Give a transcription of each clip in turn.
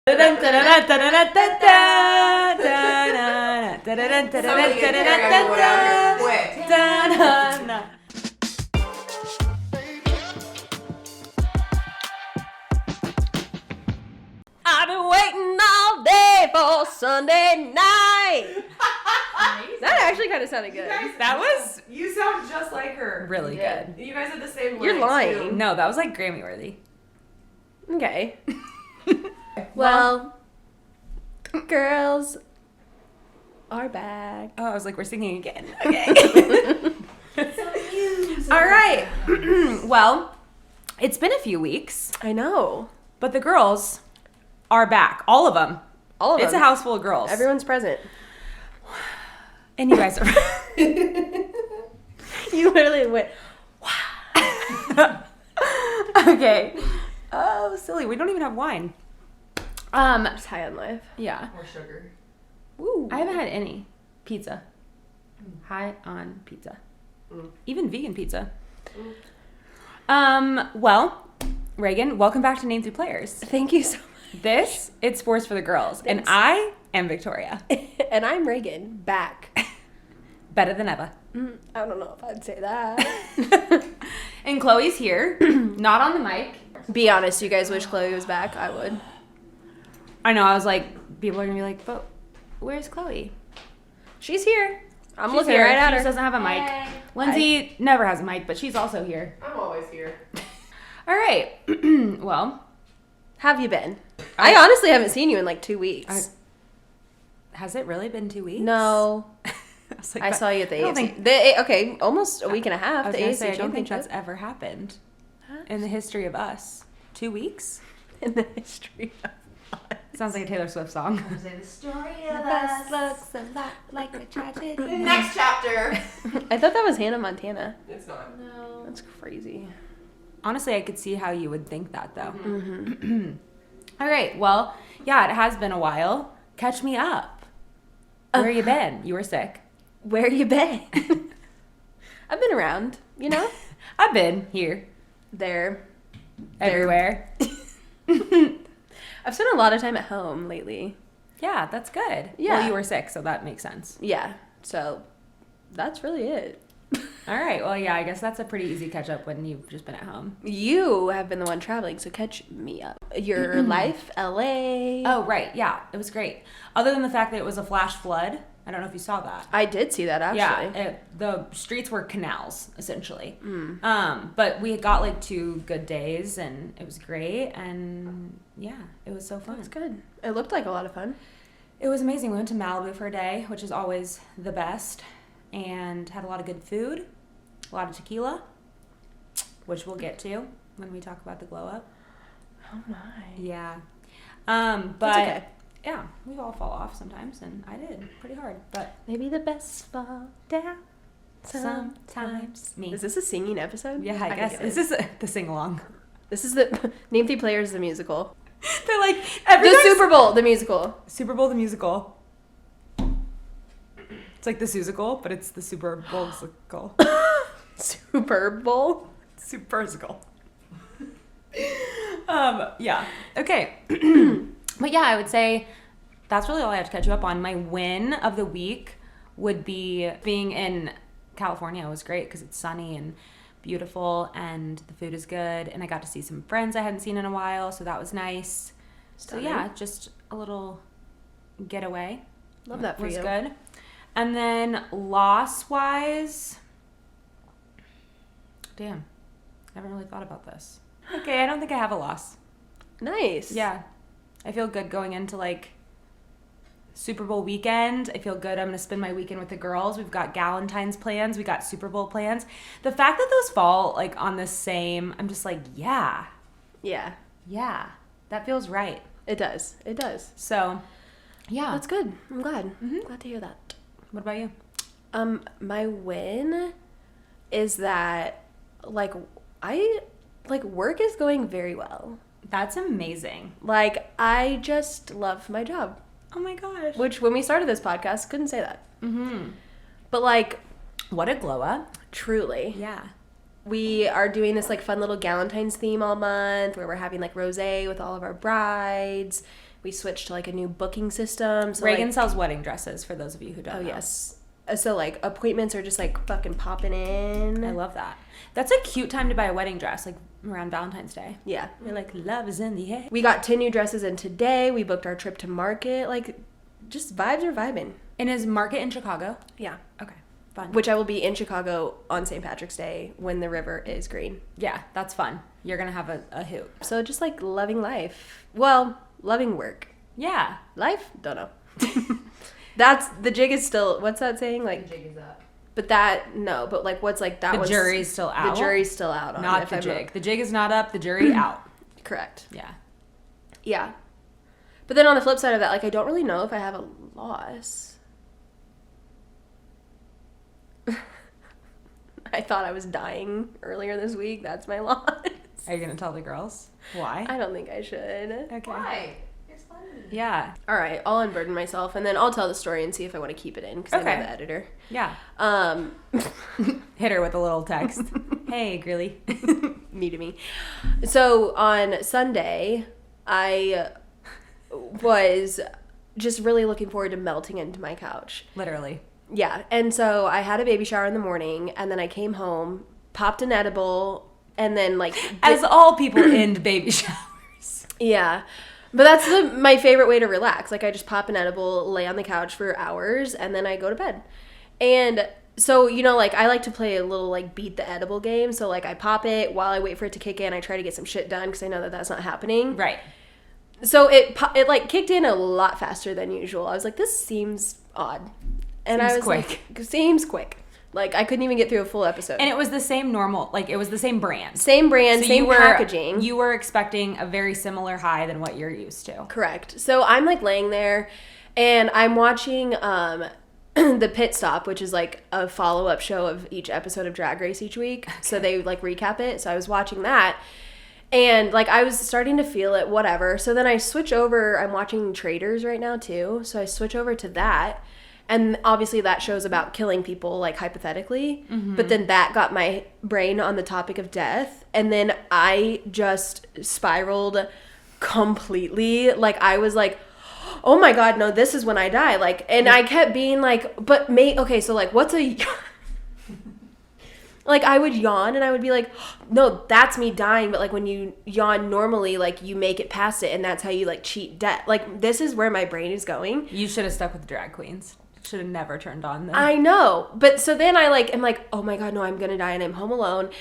I've been waiting all day for Sunday night. That actually kind of sounded good. You sound just like her. Really good. You guys have the same. You're lying. Too. No, that was like Grammy worthy. Okay. Well, girls are back. Oh, I was like, we're singing again. Okay. All right. Well, it's been a few weeks, I know. but the girls are back. All of them. All of them. It's a house full of girls. Everyone's present. And you guys are. You literally went, Okay. Oh, silly. We don't even have wine. just high on life. Yeah. Or sugar. Woo. I haven't had any pizza. High on pizza. Even vegan pizza. Well, Raegan, welcome back to Name 3 Players. Thank you so much. It's sports for the girls. Thanks. And I am Victoria. And I'm Raegan, back. Better than ever. I don't know if I'd say that. And Chloe's here, not on the mic. Be honest, you guys wish Chloe was back? I would. I know, I was like, people are going to be like, but where's Chloe? She's here. I'm She's looking here. right at She her. just doesn't have a mic. Lindsay never has a mic, but she's also here. I'm always here. All right. Well, Have you been? I honestly haven't seen you in like 2 weeks. has it really been 2 weeks? No. I was like, I but saw you at the I don't AAC. Okay, almost a week and a half. I was The gonna AAC say, I don't think championship. that's ever happened in the history of us. 2 weeks? In the history of Sounds like a Taylor Swift song. The story of us looks a lot like a tragedy. Next chapter. I thought that was Hannah Montana. It's not. No. That's crazy. Honestly, I could see how you would think that, though. Mm-hmm. All right. Well, yeah, it has been a while. Catch me up. Where you been? You were sick. Where you been? I've been around, you know? I've been here. There. Everywhere. I've spent a lot of time at home lately. Yeah, that's good. Yeah. Well, you were sick, so that makes sense. Yeah. So that's really it. All right. Well, yeah, I guess that's a pretty easy catch up when you've just been at home. You have been the one traveling, so catch me up. Your life, LA. Oh, right. Yeah, it was great. Other than the fact that it was a flash flood. I don't know if you saw that. I did see that actually. Yeah, the streets were canals, essentially. But we got like 2 good days, and it was great. And yeah, it was so fun. That's good. It looked like a lot of fun. It was amazing. We went to Malibu for a day, which is always the best, and had a lot of good food, a lot of tequila, which we'll get to when we talk about the glow up. Oh my. Yeah. But That's okay. yeah, we all fall off sometimes, and I did pretty hard. But Maybe the best fall down sometimes me. Is this a singing episode? Yeah, I guess. get This it. is the sing along. This is the Name 3 Players, the musical. They're like The Super Bowl, the musical. Super Bowl the musical. It's like the Susical, but it's the Super Bowl musical. Super Bowl. Supersical. Yeah. Okay. But yeah, I would say that's really all I have to catch you up on. My win of the week would be being in California. It was great because it's sunny and beautiful, and the food is good, and I got to see some friends I hadn't seen in a while, so that was nice. Stunning. So yeah, just a little getaway. Love that for was you. good. And then loss-wise, damn, I haven't really thought about this. Okay, I don't think I have a loss. Nice. Yeah, I feel good going into like Super Bowl weekend. I feel good. I'm going to spend my weekend with the girls. We've got Galentine's plans. We got Super Bowl plans. The fact that those fall like on the same, I'm just like, yeah, that feels right. It does. It does. So, yeah. That's good. I'm glad. Glad to hear that. What about you? My win is that work is going very well. That's amazing. Like, I just love my job. Oh my gosh. Which, when we started this podcast, couldn't say that. But, like, What a glow up. truly. Yeah. We are doing this, like, fun little Galentine's theme all month where we're having, like, rosé with all of our brides. We switched to like a new booking system. So Raegan like, sells wedding dresses for those of you who don't know. yes. So like appointments are just like fucking popping in. I love that. That's a cute time to buy a wedding dress, like around Valentine's Day. Yeah. You're like, love is in the air. We got 10 new dresses in today. We booked our trip to market. Like, just vibes are vibing. And is market in Chicago? Yeah. Okay. Fun. Which I will be in Chicago on St. Patrick's Day when the river is green. Yeah, that's fun. You're going to have a hoot. So just like loving life. Well, loving work. Yeah. Life? Don't know. That's, the jig is still, what's that saying? Like, The jig is up. but that, no, but like what's like that The was. jury's still out. The jury's still out on Not if the I'm jig. The jig is not up. The jury out. Correct. Yeah. Yeah. But then on the flip side of that, like I don't really know if I have a loss. I thought I was dying earlier this week. That's my loss. Are you going to tell the girls? Why? I don't think I should. Okay. Why? It's funny. Yeah. All right, I'll unburden myself, and then I'll tell the story and see if I want to keep it in, because I Okay. know the editor. Yeah. Um, Hit her with a little text. Hey, girly. me to me. So on Sunday, I was just really looking forward to melting into my couch. Literally. Yeah, and so I had a baby shower in the morning, and then I came home, popped an edible, and then like As all people end baby showers. yeah, but that's my favorite way to relax. Like I just pop an edible, lay on the couch for hours, and then I go to bed. And so like I like to play a little like beat the edible game. So like I pop it while I wait for it to kick in. I try to get some shit done because I know that that's not happening. Right. So it like kicked in a lot faster than usual. I was like, this seems odd. And Seems I was quick. like, seems quick. Like I couldn't even get through a full episode. And it was the same it was the same brand. Same brand, So same packaging. You were expecting a very similar high than what you're used to. Correct. So I'm like laying there and I'm watching the Pit Stop, which is like a follow-up show of each episode of Drag Race each week. So they like recap it. So I was watching that. And like I was starting to feel it, whatever. So then I switch over. I'm watching Traders right now too. So I switch over to that. And obviously that show's about killing people, like hypothetically. Mm-hmm. But then that got my brain on the topic of death. And then I just spiraled completely. Like I was like, oh my God, no, this is when I die. Like, and I kept being like, but okay, so like what's a... Like I would yawn and I would be like, no, that's me dying. But like when you yawn normally, like you make it past it and that's how you like cheat death. Like this is where my brain is going. You should have stuck with drag queens. Should have never turned on them. I know. But so then I like, am like, oh my God, no, I'm going to die and I'm home alone.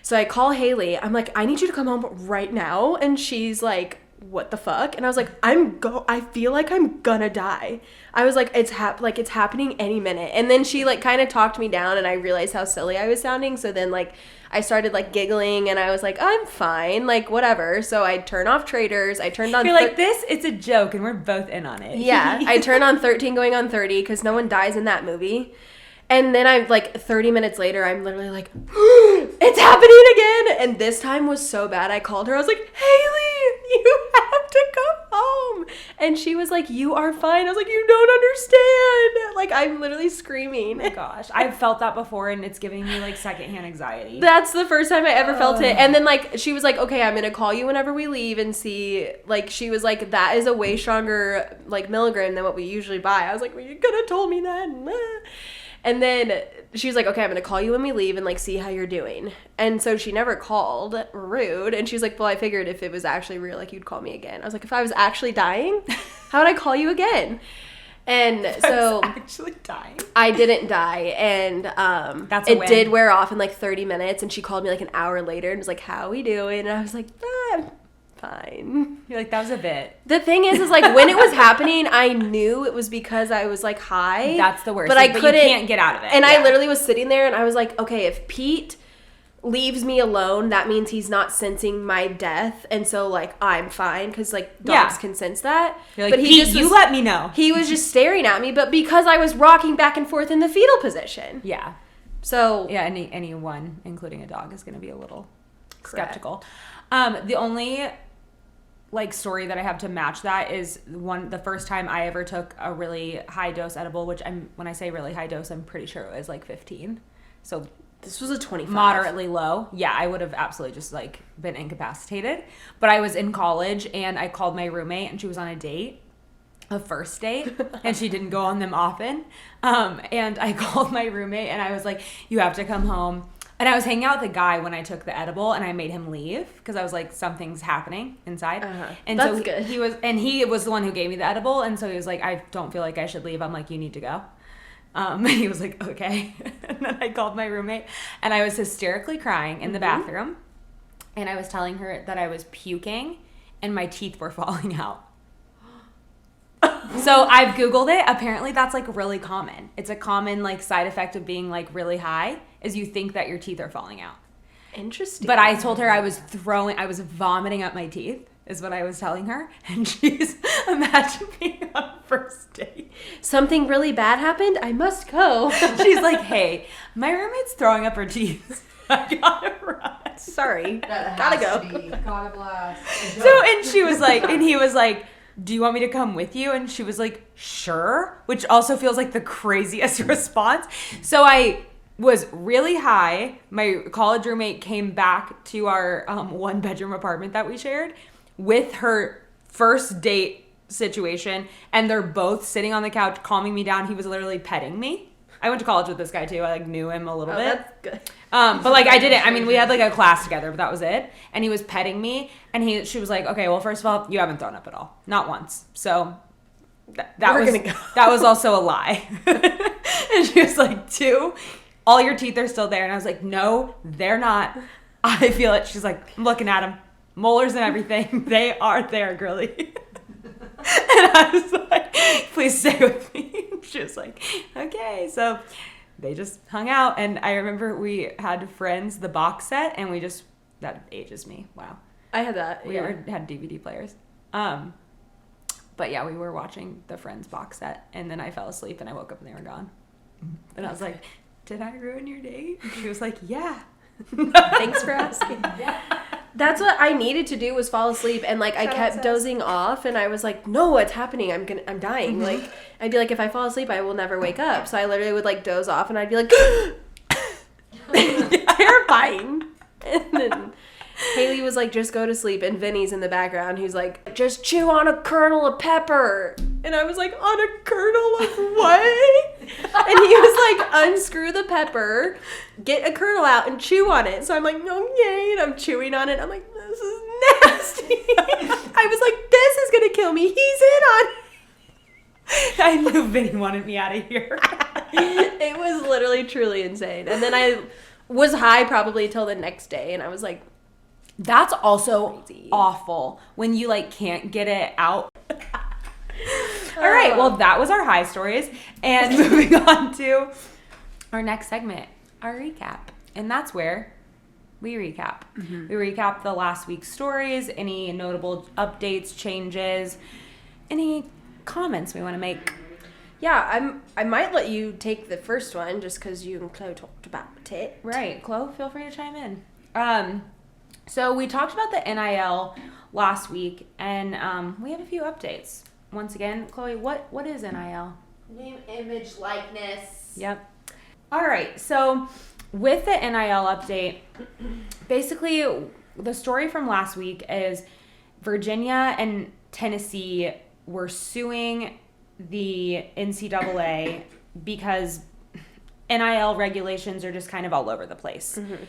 So I call Haley. I'm like, I need you to come home right now. And she's like, what the fuck? And I was like, I feel like I'm gonna die. I was like, it's happening any minute. And then she like kind of talked me down and I realized how silly I was sounding. So then like I started like giggling and I was like, I'm fine, like whatever. So I turn off Traders. I turned on... You're like, it's a joke and we're both in on it. Yeah. I turn on 13 going on 30 because no one dies in that movie. And then I'm like 30 minutes later, I'm literally like, it's happening again. And this time was so bad. I called her. I was like, Haley, you have to come home. And she was like, you are fine. I was like, you don't understand. Like, I'm literally screaming. Oh my gosh. I've felt that before and it's giving me like secondhand anxiety. That's the first time I ever felt it. And then like, she was like, okay, I'm going to call you whenever we leave and see. Like, she was like, that is a way stronger like milligram than what we usually buy. I was like, well, you could have told me that. And then she was like, okay, I'm going to call you when we leave and, like, see how you're doing. And so she never called. Rude. And she's like, well, I figured if it was actually real, like, you'd call me again. I was like, if I was actually dying, how would I call you again? And so I was actually dying. I didn't die. And That's a win. did wear off in, like, 30 minutes. And she called me, like, an hour later and was like, how we doing? And I was like, I'm fine. You're like, that was a bit. The thing is like when it was happening, I knew it was because I was like high. That's the worst. But I couldn't. You can't get out of it. And I literally was sitting there and I was like, okay, if Pete leaves me alone, that means he's not sensing my death. And so like I'm fine because like dogs can sense that. You're like, but Pete, you let me know. He was just staring at me, but because I was rocking back and forth in the fetal position. Yeah. So yeah, anyone, including a dog, is going to be a little skeptical. Correct. The only like story that I have to match that is the first time I ever took a really high dose edible, which when I say really high dose, I'm pretty sure it was like 15. So This was a 25. moderately low, yeah, I would have absolutely just like been incapacitated. But I was in college and I called my roommate and she was on a first date, and she didn't go on them often. And I called my roommate and I was like, you have to come home. And I was hanging out with a guy when I took the edible, and I made him leave because I was like, something's happening inside. And That's so good. he was the one who gave me the edible, and so he was like, I don't feel like I should leave. I'm like, you need to go. And he was like, okay. And then I called my roommate, and I was hysterically crying in the bathroom, and I was telling her that I was puking and my teeth were falling out. So I've Googled it. Apparently that's like really common. It's a common like side effect of being like really high is you think that your teeth are falling out. Interesting. But I told her I was vomiting up my teeth is what I was telling her. And she's, imagine being on first date. Something really bad happened. I must go. She's like, hey, my roommate's throwing up her teeth. I gotta run. Sorry. That Gotta has go. to be. Gotta blast. So, and she was like, and he was like, do you want me to come with you? And she was like, sure, which also feels like the craziest response. So I was really high. My college roommate came back to our 1-bedroom apartment that we shared with her first date situation, and they're both sitting on the couch calming me down. He was literally petting me. I went to college with this guy too. I like knew him a little bit. That's good. But like I didn't. I mean, we had like a class together, but that was it. And he was petting me, and she was like, "Okay, well, first of all, you haven't thrown up at all, not once." So We're gonna go. that was also a lie. And she was like, 2, all your teeth are still there, and I was like, "No, they're not. I feel it." She's like, "I'm looking at them, molars and everything. They are there, girly." And I was like, please stay with me. She was like, okay. So they just hung out. And I remember we had Friends, the box set, and that ages me. Wow. I had that. We had DVD players. But yeah, we were watching the Friends box set, and then I fell asleep and I woke up and they were gone. And I was like, did I ruin your date? And she was like, yeah. Thanks for asking. That's what I needed to do was fall asleep, and like I kept dozing off, and I was like, no, what's happening? I'm dying. Like I'd be like, if I fall asleep, I will never wake up. So I literally would like doze off, and I'd be like, terrifying. And then Haley was like, just go to sleep, and Vinny's in the background, who's like, just chew on a kernel of pepper. And I was like, on a kernel of what? And he was like, unscrew the pepper, get a kernel out, and chew on it. So I'm like, okay, and I'm chewing on it. I'm like, this is nasty. I was like, this is gonna kill me. He's in on it. I knew Vinny wanted me out of here. It was literally truly insane. And then I was high probably till the next day, and I was like, that's also crazy. awful when you like can't get it out. All right, well, that was our high stories. And moving on to our next segment, our recap. And that's where we recap. Mm-hmm. We recap the last week's stories, any notable updates, changes, any comments we want to make. Yeah, I might let you take the first one just because you and Chloe talked about it. Right, Chloe, feel free to chime in. So we talked about the NIL last week, and we have a few updates. Once again, Chloe, what is NIL? Name, image, likeness. Yep. All right. So with the NIL update, basically the story from last week is Virginia and Tennessee were suing the NCAA because NIL regulations are just kind of all over the place. Mm-hmm.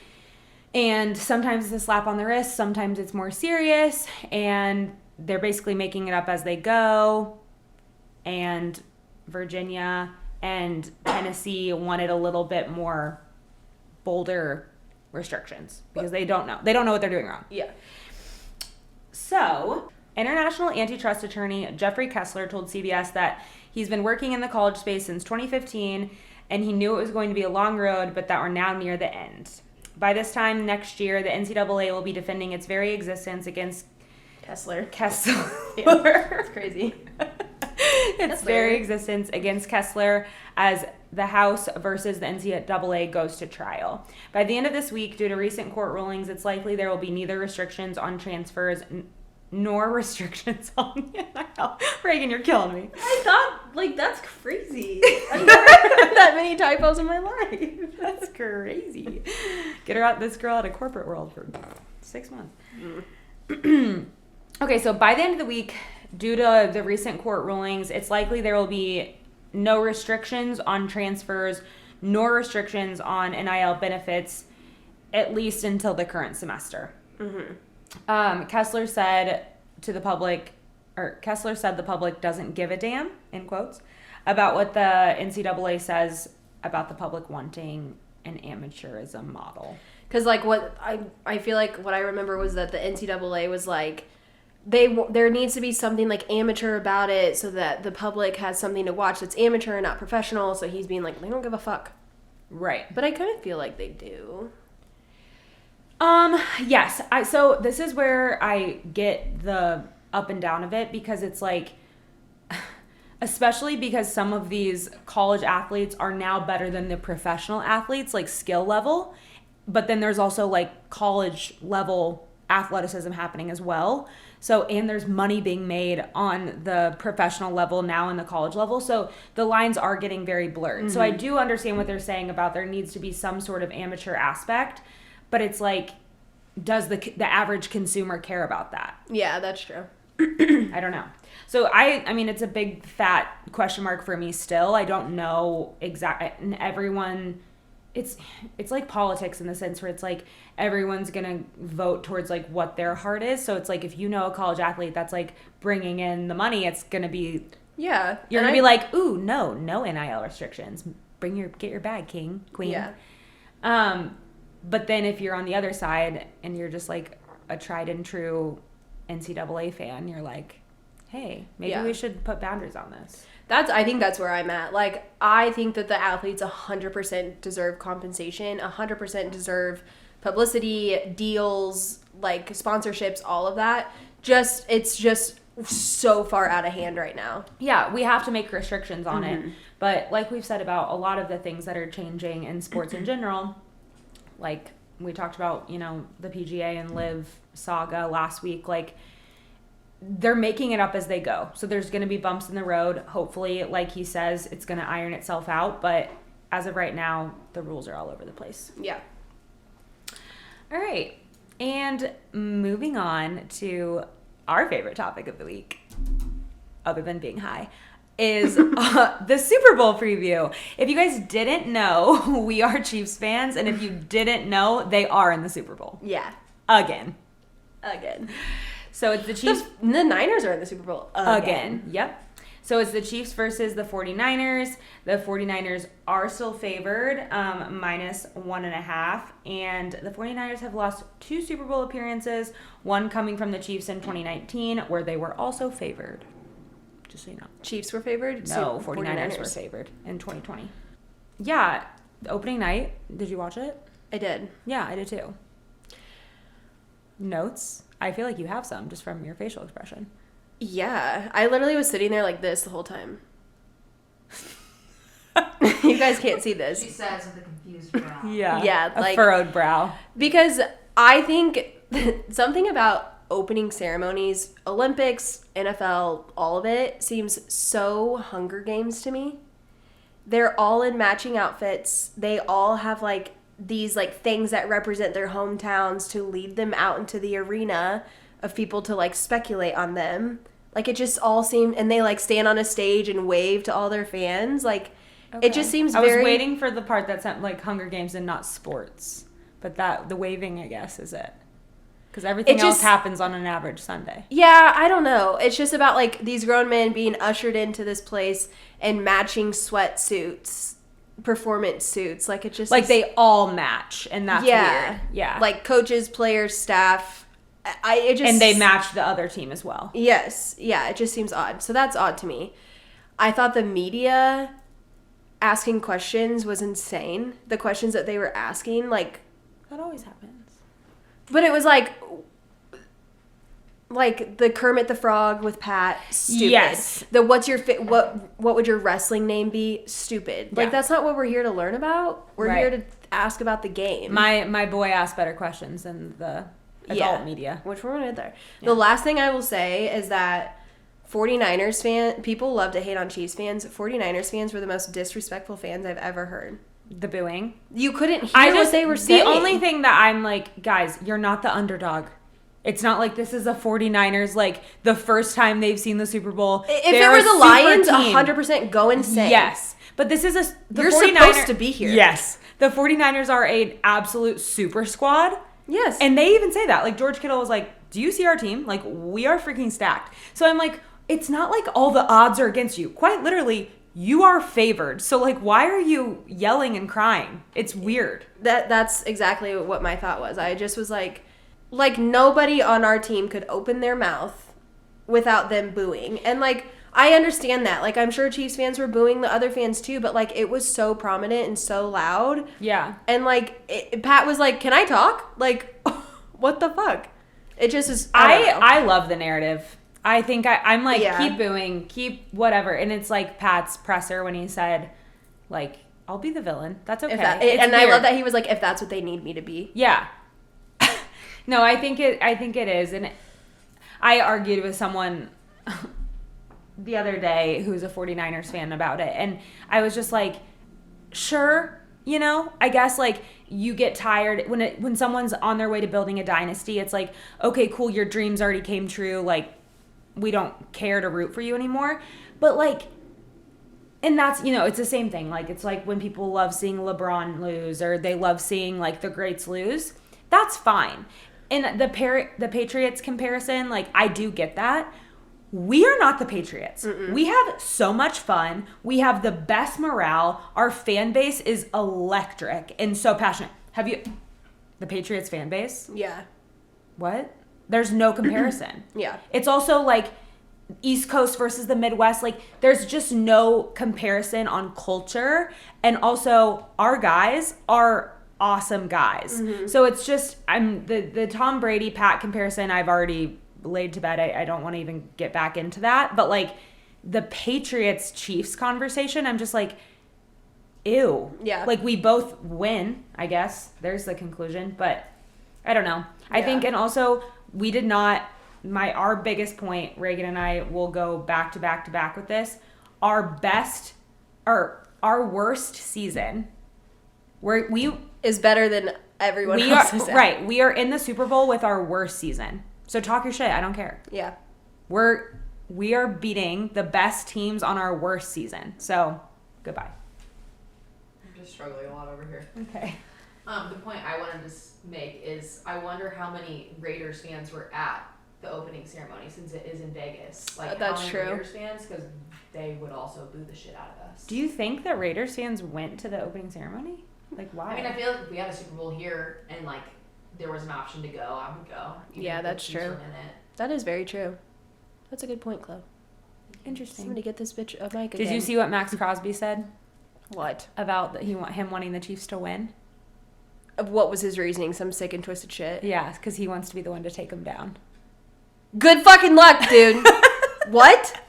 And sometimes it's a slap on the wrist, sometimes it's more serious, and they're basically making it up as they go. And Virginia and Tennessee wanted a little bit more bolder restrictions because they don't know. They don't know what they're doing wrong. Yeah. So, international antitrust attorney Jeffrey Kessler told CBS that he's been working in the college space since 2015, and he knew it was going to be a long road, but that we're now near the end. By this time next year, the NCAA will be defending its very existence against Kessler. Yeah, it's crazy. Its very existence against Kessler as the House versus the NCAA goes to trial. By the end of this week, due to recent court rulings, it's likely there will be neither restrictions on transfers nor restrictions on NIL. Raegan, you're killing me. I thought Like, that's crazy. I've never had that many typos in my life. That's crazy. Get this girl out of corporate world for 6 months. Okay, so by the end of the week, due to the recent court rulings, it's likely there will be no restrictions on transfers, nor restrictions on NIL benefits, at least until the current semester. Kessler said the public doesn't give a damn, in quotes, about what the NCAA says about the public wanting an amateurism model. Because, like, what I feel like what I remember was that the NCAA was like, there needs to be something, like, amateur about it so that the public has something to watch that's amateur and not professional. So he's being like, they don't give a fuck. Right. But I kind of feel like they do. Yes. So this is where I get the up and down of it, because it's like, especially because some of these college athletes are now better than the professional athletes, like skill level. But then there's also like college level athleticism happening as well. So, and there's money being made on the professional level now and the college level. So the lines are getting very blurred. So I do understand what they're saying about there needs to be some sort of amateur aspect, but it's like, does the average consumer care about that? Yeah, that's true. I don't know. So I mean, it's a big fat question mark for me still. I don't know exactly. And everyone, it's like politics in the sense where it's like everyone's going to vote towards like what their heart is. So it's like, if you know a college athlete that's like bringing in the money, it's going to be, yeah. You're going to be like, ooh, no NIL restrictions. Get your bag, queen. Yeah. But then if you're on the other side and you're just like a tried and true NCAA fan, you're like, hey, maybe we should put boundaries on this. I think that's where I'm at. Like, I think that the athletes 100% deserve compensation, 100% deserve publicity, deals, like sponsorships, all of that. It's just so far out of hand right now. Yeah, we have to make restrictions on it. But like we've said about a lot of the things that are changing in sports in general, like we talked about, the PGA and LIV saga last week, like they're making it up as they go. So there's going to be bumps in the road. Hopefully, like he says, it's going to iron itself out. But as of right now, the rules are all over the place. Yeah. All right. And moving on to our favorite topic of the week, other than being high, is the Super Bowl preview. If you guys didn't know, we are Chiefs fans. And if you didn't know, they are in the Super Bowl. Yeah. Again. So it's the Chiefs. The Niners are in the Super Bowl again. Yep. So it's the Chiefs versus the 49ers. The 49ers are still favored, -1.5. And the 49ers have lost 2 Super Bowl appearances, one coming from the Chiefs in 2019, where they were also favored. Just so you know. Chiefs were favored? No, 49ers were favored in 2020. Yeah. The opening night, did you watch it? I did. Yeah, I did too. Notes? I feel like you have some just from your facial expression. Yeah. I literally was sitting there like this the whole time. You guys can't see this. She says with a confused brow. Yeah. Yeah. A furrowed brow. Because I think something about opening ceremonies, Olympics, NFL, all of it seems so Hunger Games to me. They're all in matching outfits. They all have like these like things that represent their hometowns to lead them out into the arena of people to like speculate on them. Like it just all seemed, and they like stand on a stage and wave to all their fans. Like it just seems very. I was waiting for the part that sounded like Hunger Games and not sports, but the waving, I guess, is it. Because everything else happens on an average Sunday. Yeah, I don't know. It's just about like these grown men being ushered into this place and matching sweatsuits, performance suits. Like it just like they all match, and that's weird. Yeah, like coaches, players, staff. And they match the other team as well. Yes, yeah. It just seems odd. So that's odd to me. I thought the media asking questions was insane. The questions that they were asking, like that always happens. But it was like the Kermit the Frog with Pat, stupid. Yes. The what would your wrestling name be? Stupid. Yeah. Like that's not what we're here to learn about. We're here to ask about the game. My boy asked better questions than the adult media. Which we're gonna get there. Yeah. The last thing I will say is that people love to hate on Chiefs fans. 49ers fans were the most disrespectful fans I've ever heard. The booing. You couldn't hear what they were saying. The only thing that I'm like, guys, you're not the underdog. It's not like this is a 49ers, like, the first time they've seen the Super Bowl. If it were the Lions, 100% go insane. Yes. But this is You're supposed to be here. Yes. The 49ers are an absolute super squad. Yes. And they even say that. Like, George Kittle was like, do you see our team? Like, we are freaking stacked. So I'm like, it's not like all the odds are against you. Quite literally, you are favored. So, like, why are you yelling and crying? It's weird. That's exactly what my thought was. I just was like nobody on our team could open their mouth without them booing. And, like, I understand that. Like, I'm sure Chiefs fans were booing the other fans too, but, like, it was so prominent and so loud. Yeah. And, like, Pat was like, can I talk? Like, what the fuck? It just is. I love the narrative. I think I'm like, Yeah. keep booing, keep whatever. And it's like Pat's presser when he said, like, I'll be the villain. That's okay. And I love that he was like, if that's what they need me to be. Yeah. No, I think it is. And I argued with someone the other day who's a 49ers fan about it. And I was just like, sure, you know, I guess, like, you get tired when someone's on their way to building a dynasty. It's like, okay, cool, your dreams already came true. Like, we don't care to root for you anymore. But, like, and that's, you know, it's the same thing. Like, it's like when people love seeing LeBron lose or they love seeing, like, the greats lose. That's fine. And the Patriots comparison, like, I do get that. We are not the Patriots. Mm-mm. We have so much fun. We have the best morale. Our fan base is electric and so passionate. Have you... The Patriots fan base? Yeah. What? There's no comparison. Yeah. It's also like East Coast versus the Midwest. Like, there's just no comparison on culture. And also, our guys are awesome guys. Mm-hmm. So it's just, the Tom Brady Pat comparison I've already laid to bed. I don't want to even get back into that. But, like, the Patriots Chiefs conversation, I'm just like, ew. Yeah. Like, we both win, I guess. There's the conclusion. But I don't know. I think, and also, we did not, our biggest point, Raegan and I will go back to back to back with this. Our worst season, where we is better than everyone else's. Right. We are in the Super Bowl with our worst season. So talk your shit. I don't care. Yeah. We are beating the best teams on our worst season. So goodbye. I'm just struggling a lot over here. Okay. The point I wanted to make is I wonder how many Raiders fans were at the opening ceremony since it is in Vegas. Like, that's how many true. Raiders fans, because they would also boo the shit out of us. Do you think that Raiders fans went to the opening ceremony? Like, why? I mean, I feel like if we had a Super Bowl here and, like, there was an option to go, I would go. Yeah, that's true. That is very true. That's a good point, Chloe. Interesting. Somebody get this bitch a mic again. Did you see what Max Crosby said? What? About him wanting the Chiefs to win? What was his reasoning? Some sick and twisted shit? Yeah, because he wants to be the one to take him down. Good fucking luck, dude. What?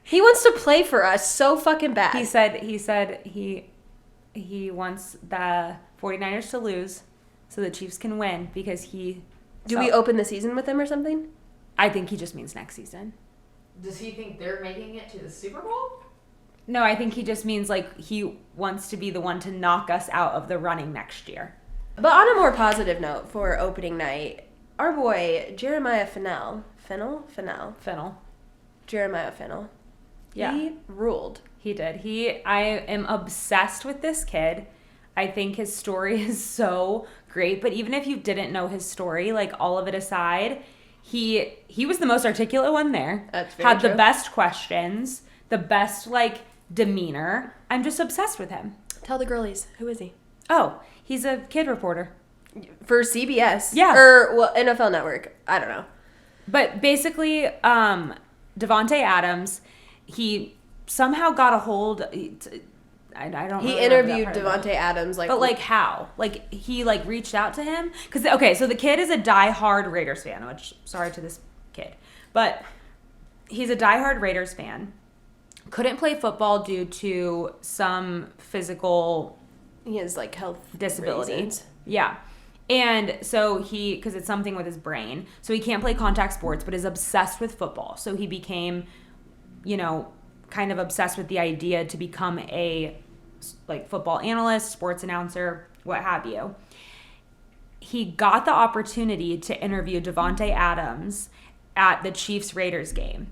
He wants to play for us so fucking bad. He said he wants the 49ers to lose so the Chiefs can win because he... Do we open the season with him or something? I think he just means next season. Does he think they're making it to the Super Bowl? No, I think he just means, like, he wants to be the one to knock us out of the running next year. But on a more positive note for opening night, our boy Jeremiah Fennell. Jeremiah Fennell. Yeah. He ruled. He did. I am obsessed with this kid. I think his story is so great. But even if you didn't know his story, like, all of it aside, he was the most articulate one there. That's very Had true. the best questions, the best, like, demeanor. I'm just obsessed with him. Tell the girlies. Who is he? Oh, he's a kid reporter. For CBS. Yeah. Or, well, NFL Network. I don't know. But basically, Devontae Adams, he somehow got a hold... I don't He really interviewed remember that part of it. Devontae Adams, like... But, like, how? Like, he, like, reached out to him? Because, okay, so the kid is a diehard Raiders fan, which, sorry to this kid. But he's a diehard Raiders fan. Couldn't play football due to some physical... He has, like, health disability. reasons. Yeah. And so because it's something with his brain, so he can't play contact sports, but is obsessed with football. So he became kind of obsessed with the idea to become a like football analyst, sports announcer, what have you. He got the opportunity to interview Devontae Adams at the Chiefs-Raiders game.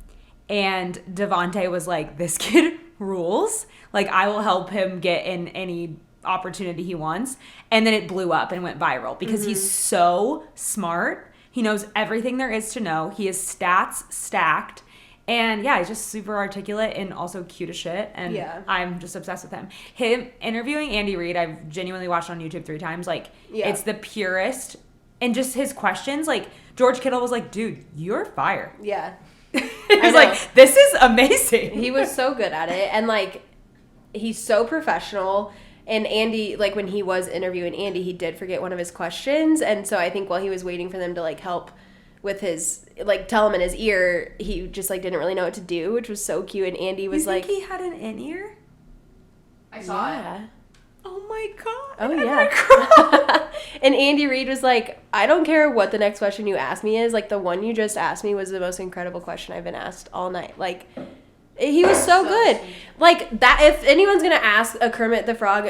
And Devontae was like, this kid rules. Like, I will help him get in any opportunity he wants. And then it blew up and went viral because he's so smart. He knows everything there is to know. He has stats stacked. And yeah, he's just super articulate and also cute as shit. And I'm just obsessed with him. Him interviewing Andy Reid, I've genuinely watched on YouTube 3 times. Like, it's the purest. And just his questions, like, George Kittle was like, dude, you're fire. Yeah. He was like, this is amazing. He was so good at it. And, like, he's so professional. And Andy, like, when he was interviewing Andy, he did forget one of his questions. And so I think while he was waiting for them to, like, help with his, like, tell him in his ear, he just, like, didn't really know what to do, which was so cute. And Andy was like... You think he had an in-ear? I saw it. Oh, my God. Oh, yeah. And Andy Reid was like, I don't care what the next question you ask me is. Like, the one you just asked me was the most incredible question I've been asked all night. Like, he was so good. Sweet. Like, that, if anyone's going to ask a Kermit the Frog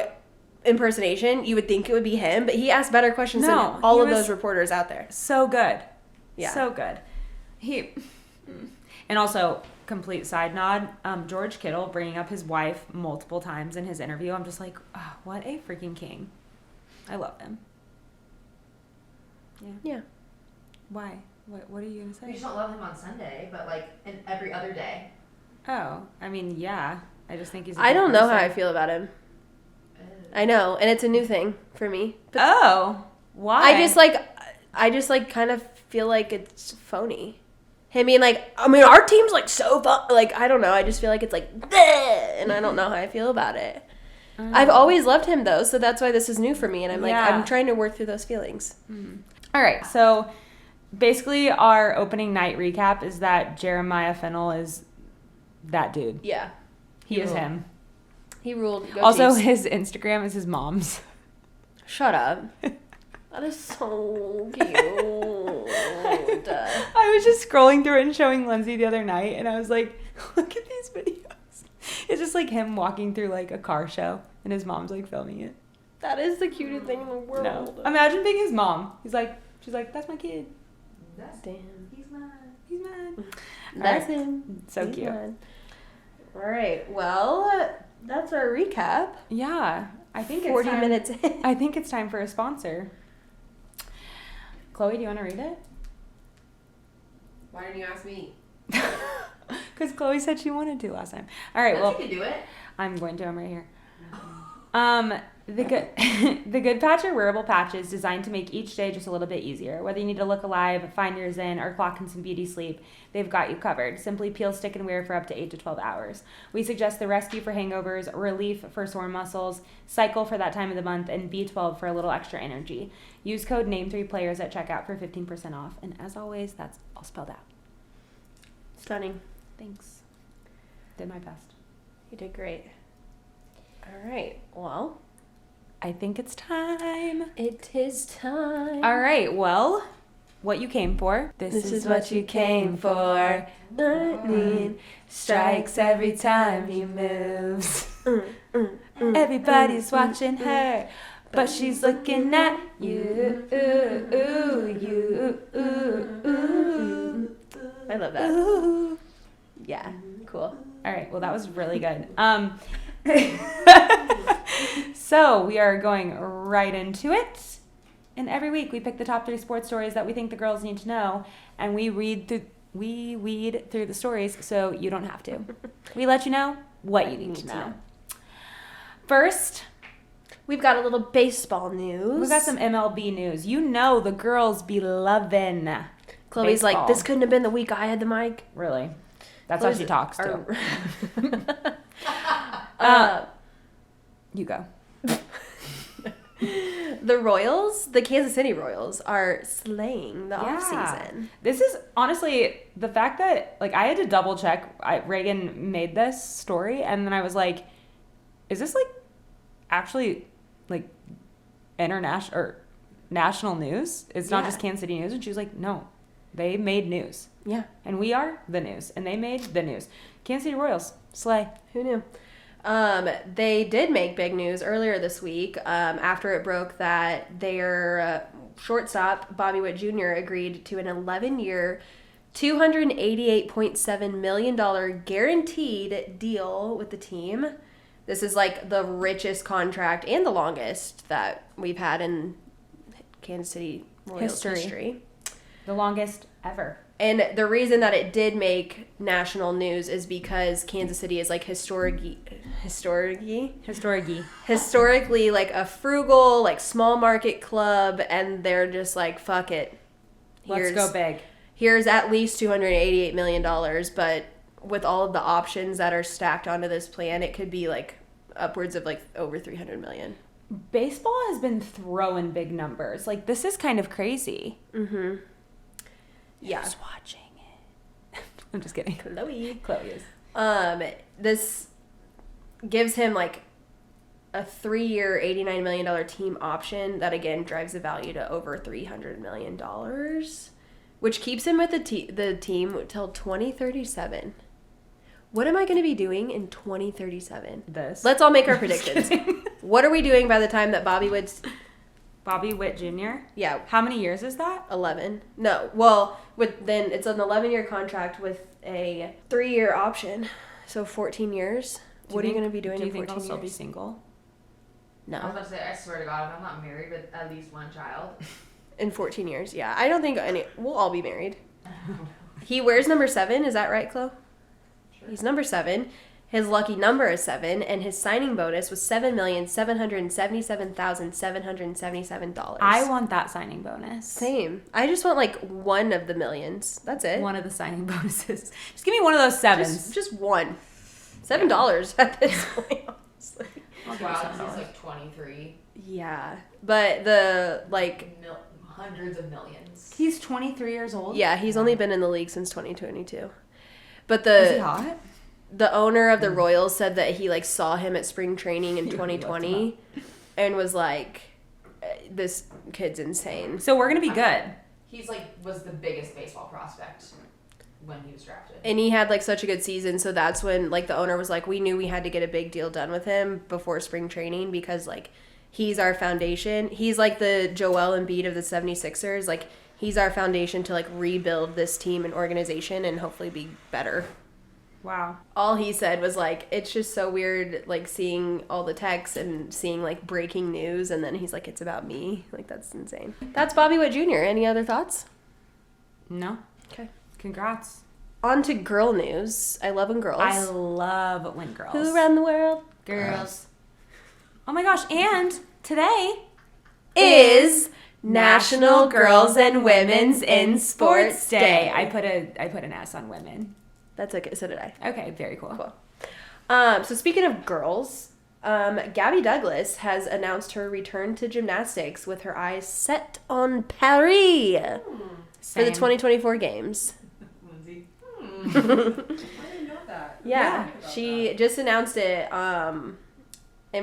impersonation, you would think it would be him. But he asked better questions than all of those reporters out there. So good. Yeah. So good. And also, complete side nod, George Kittle bringing up his wife multiple times in his interview. I'm just like, oh, what a freaking king. I love him. Yeah. Why? What are you going to say? We just don't love him on Sunday, but like in every other day. Oh, I mean, yeah. I just think he's I don't know how I feel about him. I know, and it's a new thing for me. But why? I just kind of feel like it's phony. I mean, our team's like so fun. Like, I don't know. I just feel like it's like, bleh, and I don't know how I feel about it. I've always loved him though, so that's why this is new for me. And I'm like, I'm trying to work through those feelings. All right, so basically our opening night recap is that Jeremiah Fennell is that dude. Yeah, he is him. He ruled. Go also, Chiefs. his Instagram is his mom's. Shut up. That is so cute. I was just scrolling through it and showing Lindsay the other night, and I was like, look at these videos. It's just like him walking through like a car show, and his mom's like filming it. That is the cutest thing in the world. No. Imagine being his mom. She's like, that's my kid. Damn. He's mine. He's mine. That's him. So He's cute. mine. All right. Well, that's our recap. Yeah. I think 40 it's time, minutes in. I think it's time for a sponsor. Chloe, do you want to read it? Why didn't you ask me? Because Chloe said she wanted to last time. All right, You can do it. I'm going to. I'm right here. The Good Patch are wearable patches designed to make each day just a little bit easier. Whether you need to look alive, find your zen, or clock in some beauty sleep, they've got you covered. Simply peel, stick, and wear for up to 8 to 12 hours. We suggest the Rescue for hangovers, Relief for sore muscles, Cycle for that time of the month, and B12 for a little extra energy. Use code NAME3PLAYERS at checkout for 15% off. And as always, that's all spelled out. Stunning. Thanks. Did my best. You did great. All right. Well, I think it's time. it is time. All right. Well, what you came for. This is what you came for. Lightning strikes every time he moves. Everybody's watching her, but she's looking at you. I love that. Yeah. Cool. All right. Well, that was really good. So we are going right into it. And every week we pick the top 3 sports stories that we think the girls need to know, and we weed through the stories so you don't have to. We let you know what you need to know. First, we've got a little baseball news. we've got some MLB news. You know the girls be loving Chloe's baseball. like, this couldn't have been the week I had the mic. Really? That's how she talks too. You go. The Royals, the Kansas City Royals, are slaying the offseason. This is honestly the fact that, like, I had to double check. Raegan made this story, and then I was like, is this, like, actually, like, international or national news? It's not just Kansas City news? And she was like, no, They made news. Yeah. And we are the news. And they made the news. Kansas City Royals. Slay. Who knew? They did make big news earlier this week after it broke that their shortstop, Bobby Witt Jr., agreed to an 11-year, $288.7 million guaranteed deal with the team. This is like the richest contract and the longest that we've had in Kansas City Royals history. The longest ever. And the reason that it did make national news is because Kansas City is like historically like a frugal, like small market club, and they're just like, fuck it. Let's go big. Here's at least $288 million, but with all of the options that are stacked onto this plan, it could be like upwards of like over $300 million. Baseball has been throwing big numbers. Like, this is kind of crazy. Mm-hmm. Yeah. Who's watching it? I'm just kidding. Chloe is. This gives him like a 3-year, $89 million team option that again drives the value to over $300 million, which keeps him with the team till 2037. What am I going to be doing in 2037? This. Let's all make our predictions. What are we doing by the time that Bobby Witt Jr.? Yeah. How many years is that? 11. No. Well, then it's an 11-year contract with a 3-year option. So 14 years. What are you going to be doing in 14 years? Do you think I'll still be single? No. I was about to say, I swear to God, if I'm not married with at least one child. In 14 years, yeah. I don't think we'll all be married. He wears number 7. Is that right, Chloe? Sure. He's number 7. His lucky number is 7, and his signing bonus was $7,777,777. I want that signing bonus. Same. I just want like one of the millions. That's it. One of the signing bonuses. Just give me one of those 7s. Just one. $7 at this point, honestly. Wow, he's like 23. Yeah, but the like hundreds of millions. He's 23 years old. Yeah, he's only been in the league since 2022. But is he hot? The owner of the Royals said that he like saw him at spring training in 2020 and was like, this kid's insane. So we're going to be good. He's like, was the biggest baseball prospect when he was drafted. And he had like such a good season. So that's when like the owner was like, we knew we had to get a big deal done with him before spring training because like he's our foundation. He's like the Joel Embiid of the 76ers. Like he's our foundation to like rebuild this team and organization and hopefully be better. Wow. All he said was like, it's just so weird, like seeing all the texts and seeing like breaking news. And then he's like, it's about me. Like, that's insane. That's Bobby Witt Jr. Any other thoughts? No. Okay. Congrats. On to girl news. I love when girls. I love when girls. Who run the world? Girls. Oh my gosh. And today is National Girls and Women's in Sports Day. I put an S on women. That's okay. So did I. Okay, very cool. So speaking of girls, Gabby Douglas has announced her return to gymnastics with her eyes set on Paris for the 2024 games. Lindsay. I didn't know that. Yeah, she just announced it and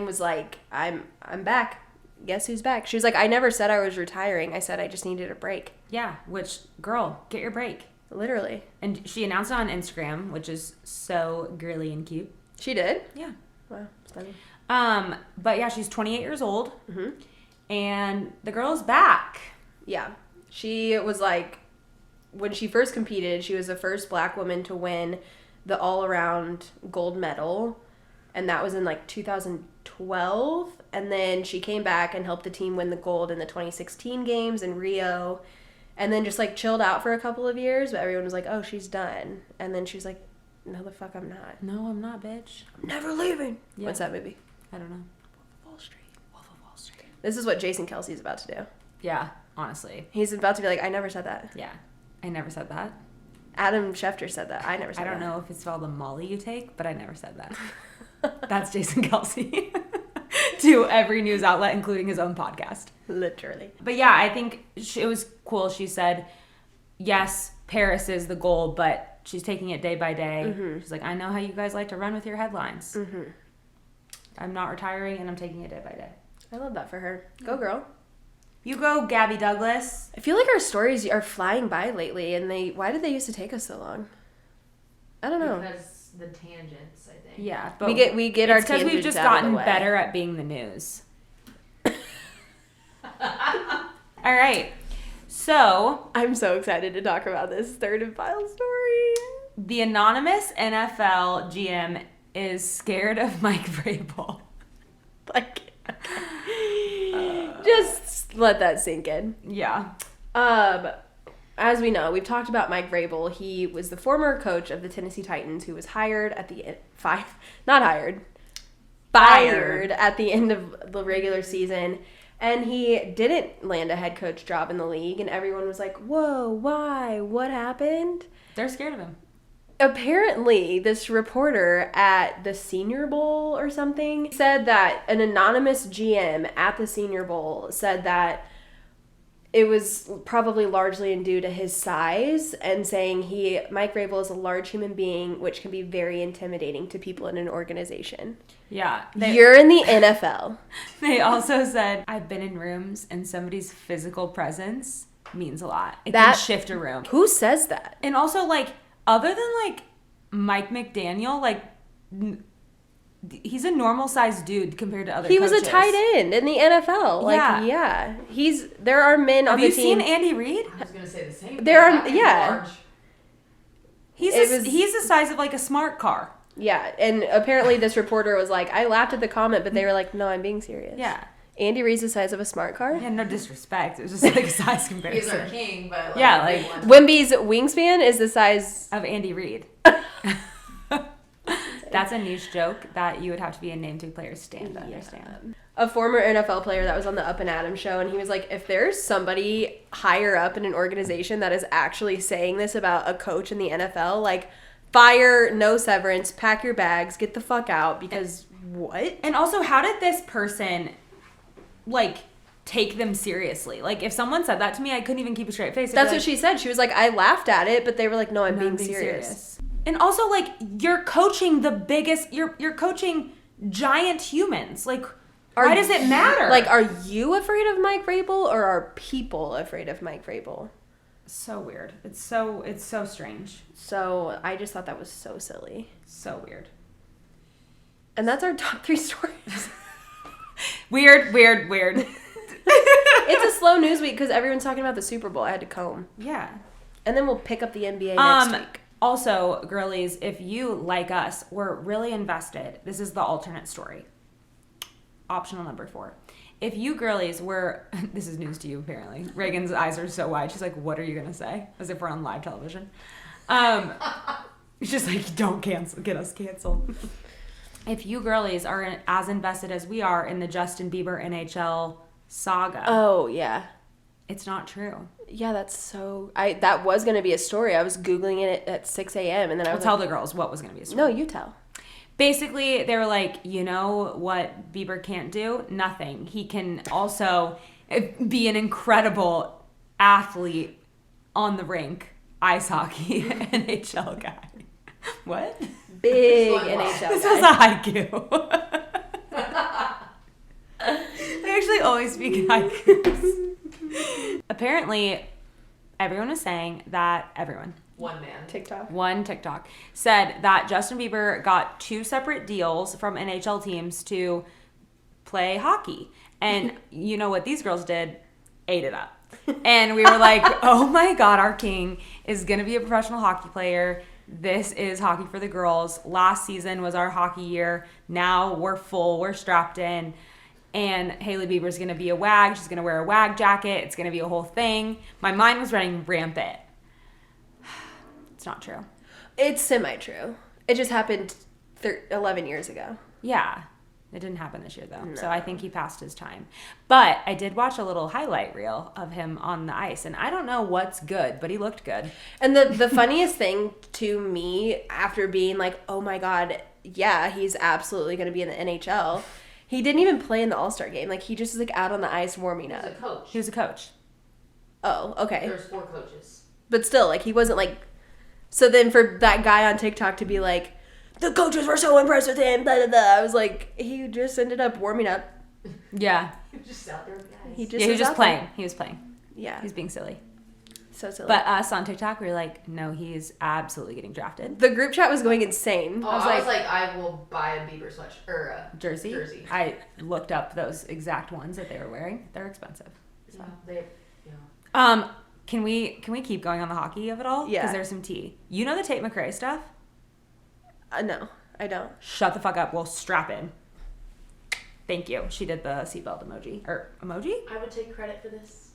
was like, I'm back. Guess who's back? She was like, I never said I was retiring. I said I just needed a break. Yeah, which, girl, get your break. Literally. And she announced it on Instagram, which is so girly and cute. She did? Yeah. Wow. Stunning. But yeah, she's 28 years old. Mm-hmm. And the girl's back. Yeah. She was like, when she first competed, she was the first black woman to win the all-around gold medal. And that was in like 2012. And then she came back and helped the team win the gold in the 2016 games in Rio. And then just like chilled out for a couple of years, but everyone was like, oh, she's done. And then she's like, no, the fuck I'm not. No, I'm not, bitch. I'm never leaving. Yeah. What's that movie? I don't know. Wolf of Wall Street. This is what Jason Kelsey's about to do. Yeah, honestly. He's about to be like, I never said that. Yeah. I never said that. Adam Schefter said that. I never said that. I don't know if it's all the Molly you take, but I never said that. That's Jason Kelsey. To every news outlet, including his own podcast. Literally. But yeah, I think it was cool. She said, yes, Paris is the goal, but she's taking it day by day. Mm-hmm. She's like, I know how you guys like to run with your headlines. Mm-hmm. I'm not retiring, and I'm taking it day by day. I love that for her. Go, girl. You go, Gabby Douglas. I feel like our stories are flying by lately, and why did they used to take us so long? I don't know. Because the tangents, I think. Yeah, but we get our it's because tangents we've just out of the gotten way. better at being the news. All right. So, I'm so excited to talk about this third and final story. the anonymous NFL GM is scared of Mike Vrabel. Like, just let that sink in. Yeah. As we know, we've talked about Mike Vrabel. He was the former coach of the Tennessee Titans, who was fired at the end of the regular season. And he didn't land a head coach job in the league, and everyone was like, whoa, why? What happened? They're scared of him. Apparently, this reporter at the Senior Bowl or something said that an anonymous GM at the Senior Bowl said that it was probably largely due to his size, and saying Mike Vrabel is a large human being, which can be very intimidating to people in an organization. Yeah. You're in the NFL. They also said, I've been in rooms and somebody's physical presence means a lot. It That- can shift a room. Who says that? And also, like, other than, like, Mike McDaniel, like, he's a normal-sized dude compared to other He coaches. was a tight end in the NFL. Like, Yeah. There are men on Have the you team. seen Andy Reid? I was gonna say the same. There thing. are- That man's yeah. large. He's the size of, like, a smart car. Yeah, and apparently this reporter was like, I laughed at the comment, but they were like, no, I'm being serious. Yeah. Andy Reid's the size of a smart car. Yeah, no disrespect. It was just, like, a size He's our comparison. king, but like, Yeah, the big like, one. Wimby's wingspan is the size. Of Andy Reid. That's a niche joke that you would have to be a name 2 player stand to understand. A former NFL player that was on the Up and Adam show, and he was like, if there's somebody higher up in an organization that is actually saying this about a coach in the NFL, like, fire, no severance, pack your bags, get the fuck out, because what? And also, how did this person, like, take them seriously? Like, if someone said that to me, I couldn't even keep a straight face. I'd be That's like, what she said. She was like, I laughed at it, but they were like, no, I'm "No, being I'm being serious. And also, like, you're coaching the biggest, you're coaching giant humans. Like, why does it matter? Like, are you afraid of Mike Vrabel, or are people afraid of Mike Vrabel? so weird. It's so strange. So I just thought that was so silly. So weird. And that's our top 3 stories. Weird. It's a slow news week because everyone's talking about the Super Bowl. I had to comb. Yeah. And then we'll pick up the NBA next week. Also, girlies, if you, like us, were really invested, this is the alternate story. Optional number 4. If you girlies were, this is news to you apparently. Raegan's eyes are so wide. She's like, what are you going to say? As if we're on live television. She's like, don't get us canceled. If you girlies are as invested as we are in the Justin Bieber NHL saga, Oh, yeah. it's not true. Yeah, that's so... That was going to be a story. I was Googling it at 6 a.m. and then I I'll was tell like, the girls what was going to be a story. no, you tell. Basically, they were like, you know what Bieber can't do? Nothing. He can also be an incredible athlete on the rink, ice hockey, NHL guy. What? Big This one NHL This guy. was a haiku. I actually always speak in haikus. Apparently, everyone was saying that One man. one TikTok said that Justin Bieber got 2 separate deals from NHL teams to play hockey. And you know what these girls did? Ate it up. And we were like, oh my God, our king is going to be a professional hockey player. This is hockey for the girls. Last season was our hockey year. Now we're full. We're strapped in. And Hailey Bieber's going to be a wag. She's going to wear a wag jacket. It's going to be a whole thing. My mind was running rampant. It's not true. It's semi-true. It just happened 11 years ago. Yeah. It didn't happen this year, though. No. So I think he passed his time. But I did watch a little highlight reel of him on the ice. And I don't know what's good, but he looked good. And the funniest thing to me, after being like, oh my God, yeah, he's absolutely going to be in the NHL, he didn't even play in the All-Star game. Like, he just was like out on the ice warming up. He was a coach. He was a coach. Oh, okay. There's 4 coaches. But still, like, he wasn't like... So then for that guy on TikTok to be like, the coaches were so impressed with him, blah, blah, blah. I was like, he just ended up warming up Yeah. He was just out there with guys. He Yeah, he was just out there. playing. He was playing. Yeah. He was being silly. So silly. But us on TikTok, we were like, no, he's absolutely getting drafted. The group chat was going insane. Oh, I was like, I will buy a Bieber sweatshirt or a Jersey. I looked up those exact ones that they were wearing. They're expensive. So. Yeah, Can we keep going on the hockey of it all? Yeah. Because there's some tea. You know the Tate McRae stuff? No, I don't. Shut the fuck up. We'll strap in. Thank you. She did the seatbelt emoji. I would take credit for this.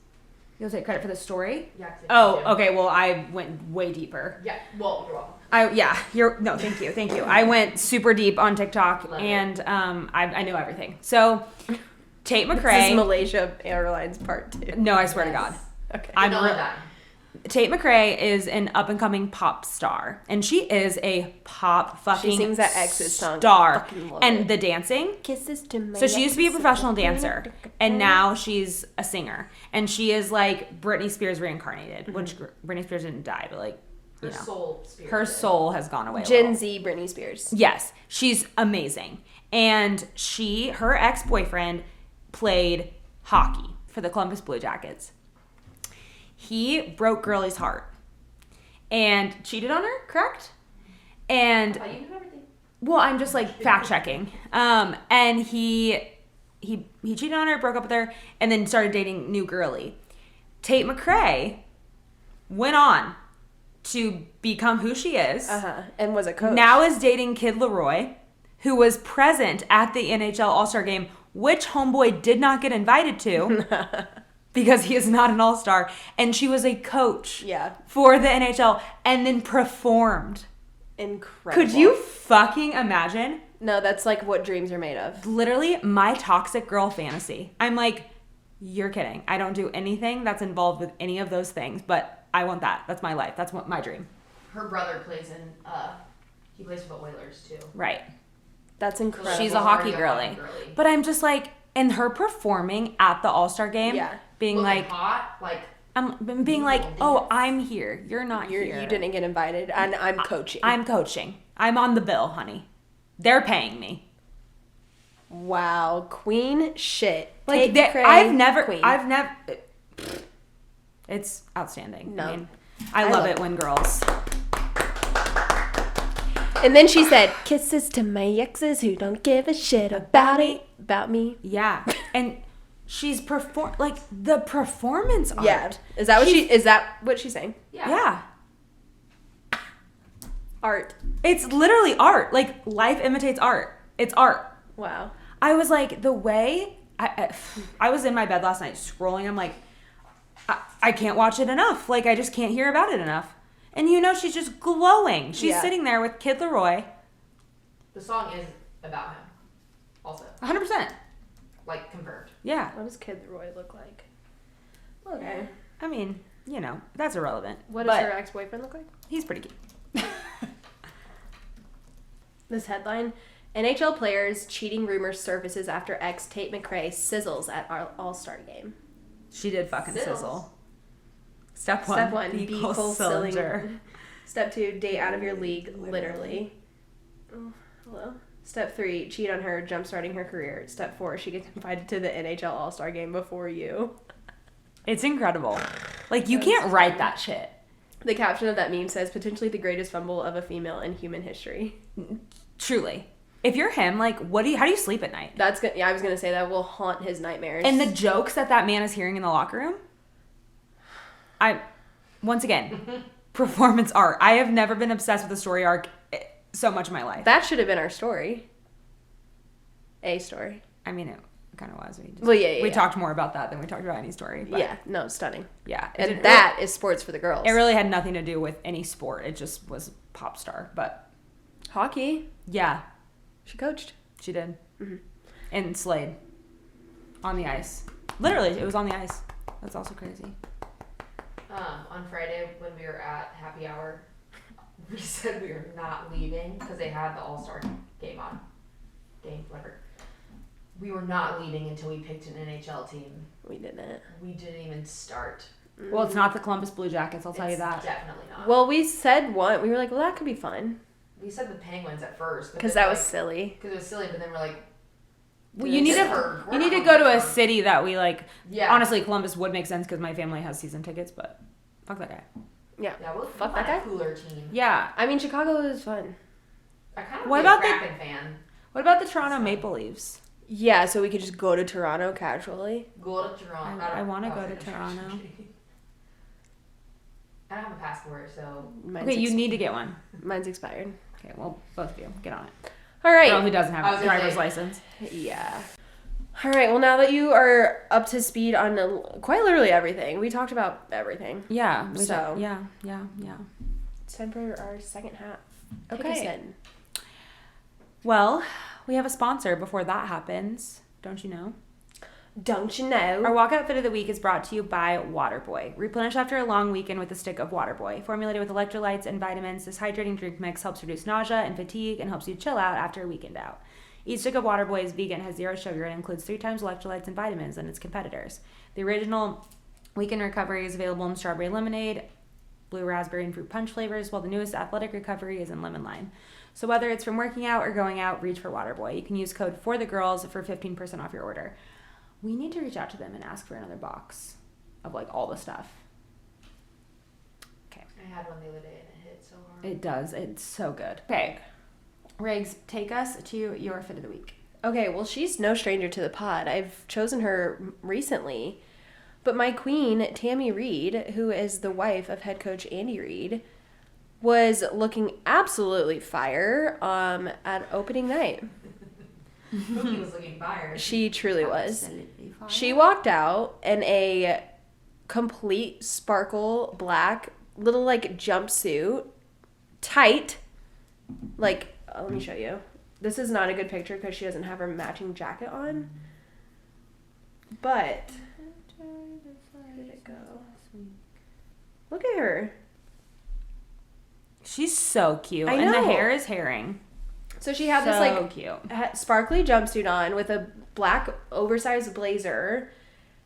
You'll take credit for the story? Yeah. Oh, okay. Well, I went way deeper. Yeah. Well, you're welcome. Thank you. I went super deep on TikTok and I know everything. So Tate McRae. This is Malaysia Airlines Part 2. No, I swear to God. Okay. Tate McRae is an up and coming pop star, and she is a pop fucking She sings that Ex's song. star. Love And it. the dancing. Kisses to my So she used to be a exes. professional dancer, and now she's a singer, and she is like Britney Spears reincarnated, which Britney Spears didn't die, but like you know, her soul has gone away. Gen Z Britney Spears. Yes, she's amazing, and her ex-boyfriend played hockey for the Columbus Blue Jackets. He broke Girlie's heart and cheated on her, correct? And You know everything. well, I'm just like fact checking. And he cheated on her, broke up with her, and then started dating new Girlie. Tate McRae went on to become who she is. And was a coach. Now is dating Kid Leroy, who was present at the NHL All-Star Game, which homeboy did not get invited to. Because he is not an all-star. And she was a coach for the NHL and then performed. Incredible. Could you fucking imagine? No, that's like what dreams are made of. Literally my toxic girl fantasy. I'm like, you're kidding. I don't do anything that's involved with any of those things, but I want that. That's my life. That's what my dream. Her brother plays he plays for the Oilers too. Right. That's incredible. She's a hockey girly. But I'm just like, and her performing at the All-Star Game. Yeah. Being looking like hot, I'm being like, oh, I'm here. You're not here. You didn't get invited, and I'm coaching. I'm coaching. I'm on the bill, honey. They're paying me. Wow, queen shit. Like Tate McRae, I've never. queen. It's outstanding. No. I mean, I love it when girls. And then she said, "Kisses to my exes who don't give a shit about me." Yeah, and she's like the performance art. Yeah, is that what she's saying? Yeah. Art. It's literally art. Like life imitates art. It's art. Wow. I was like, the way I was in my bed last night scrolling. I'm like, I can't watch it enough. Like I just can't hear about it enough. And you know, she's just glowing. She's sitting there with Kid Leroy. The song is about him, also. 100%. Like confirmed. Yeah. What does Kid Leroy look like? Okay. I mean, you know, that's irrelevant. What does her ex-boyfriend look like? He's pretty cute. This headline: NHL players cheating rumors surfaces after ex Tate McRae sizzles at All-Star Game. She did fucking sizzle. Step one, be full cylinder. Step 2, date out of your league, literally. Oh, hello. Step 3, cheat on her, jumpstarting her career. Step 4, she gets invited to the NHL All-Star Game before you. It's incredible. Like, you can't write that shit. The caption of that meme says, potentially the greatest fumble of a female in human history. Truly. If you're him, like, how do you sleep at night? That's good. Yeah, I was going to say that will haunt his nightmares. And the jokes that man is hearing in the locker room, once again, performance art. I have never been obsessed with a story arc so much in my life. That should have been our story. A story. I mean, it kind of was. We talked more about that than we talked about any story. But yeah, no, stunning. Yeah. And that is sports for the girls. It really had nothing to do with any sport. It just was pop star. But hockey. Yeah. She coached. She did. Mm-hmm. And slayed. On the ice. Literally, it was on the ice. That's also crazy. On Friday when we were at happy hour, we said we were not leaving because they had the All-Star game on. Whatever. We were not leaving until we picked an NHL team. We didn't. We didn't even start. Well, it's not the Columbus Blue Jackets, I'll tell you that. Definitely not. Well, we said one. We were like, well, that could be fun. We said the Penguins at first. Because that was silly. Because it was silly, but then we're like, Well, you need to go to a city that we like. Yeah. Honestly, Columbus would make sense because my family has season tickets, but fuck that guy. Yeah. Yeah, we'll Fuck find that a guy. cooler team. Yeah. I mean, Chicago is fun. I kind of What be a about the- Kraken fan. What about the Toronto Maple Leafs? Yeah, so we could just go to Toronto casually. Go to Toronto. I wanna go to Toronto. I don't have a passport, so Mine's Okay, you need to get one. Mine's expired. Okay, well, both of you, get on it. All Girl right. who doesn't I have was a gonna driver's say- license. Yeah. All right. Well, now that you are up to speed on quite literally everything, we talked about everything. Yeah. So- Yeah. It's time for our second half. Take Okay. us in. Well, we have a sponsor before that happens. Don't you know? Don't you know? Our walkout fit of the week is brought to you by Waterboy. Replenish after a long weekend with a stick of Waterboy. Formulated with electrolytes and vitamins, this hydrating drink mix helps reduce nausea and fatigue and helps you chill out after a weekend out. Each stick of Waterboy is vegan, has 0 sugar, and includes 3 times electrolytes and vitamins than its competitors. The original weekend recovery is available in strawberry lemonade, blue raspberry, and fruit punch flavors, while the newest athletic recovery is in lemon lime. So whether it's from working out or going out, reach for Waterboy. You can use code FORTHEGIRLS for 15% off your order. We need to reach out to them and ask for another box of like all the stuff. Okay. I had one the other day and it hit so hard. It does. It's so good. Okay. Riggs, take us to your fit of the week. Okay, well, she's no stranger to the pod. I've chosen her recently. But my queen, Tammy Reed, who is the wife of head coach Andy Reid, was looking absolutely fire at opening night. Cookie was looking fire. She truly was. Absolutely fine. She walked out in a complete sparkle black little like jumpsuit, tight, like, let me show you. This is not a good picture because she doesn't have her matching jacket on. But where did it go? Look at her. She's so cute. I And the know. hair is herring. So she had so this like cute. sparkly jumpsuit on with a black oversized blazer,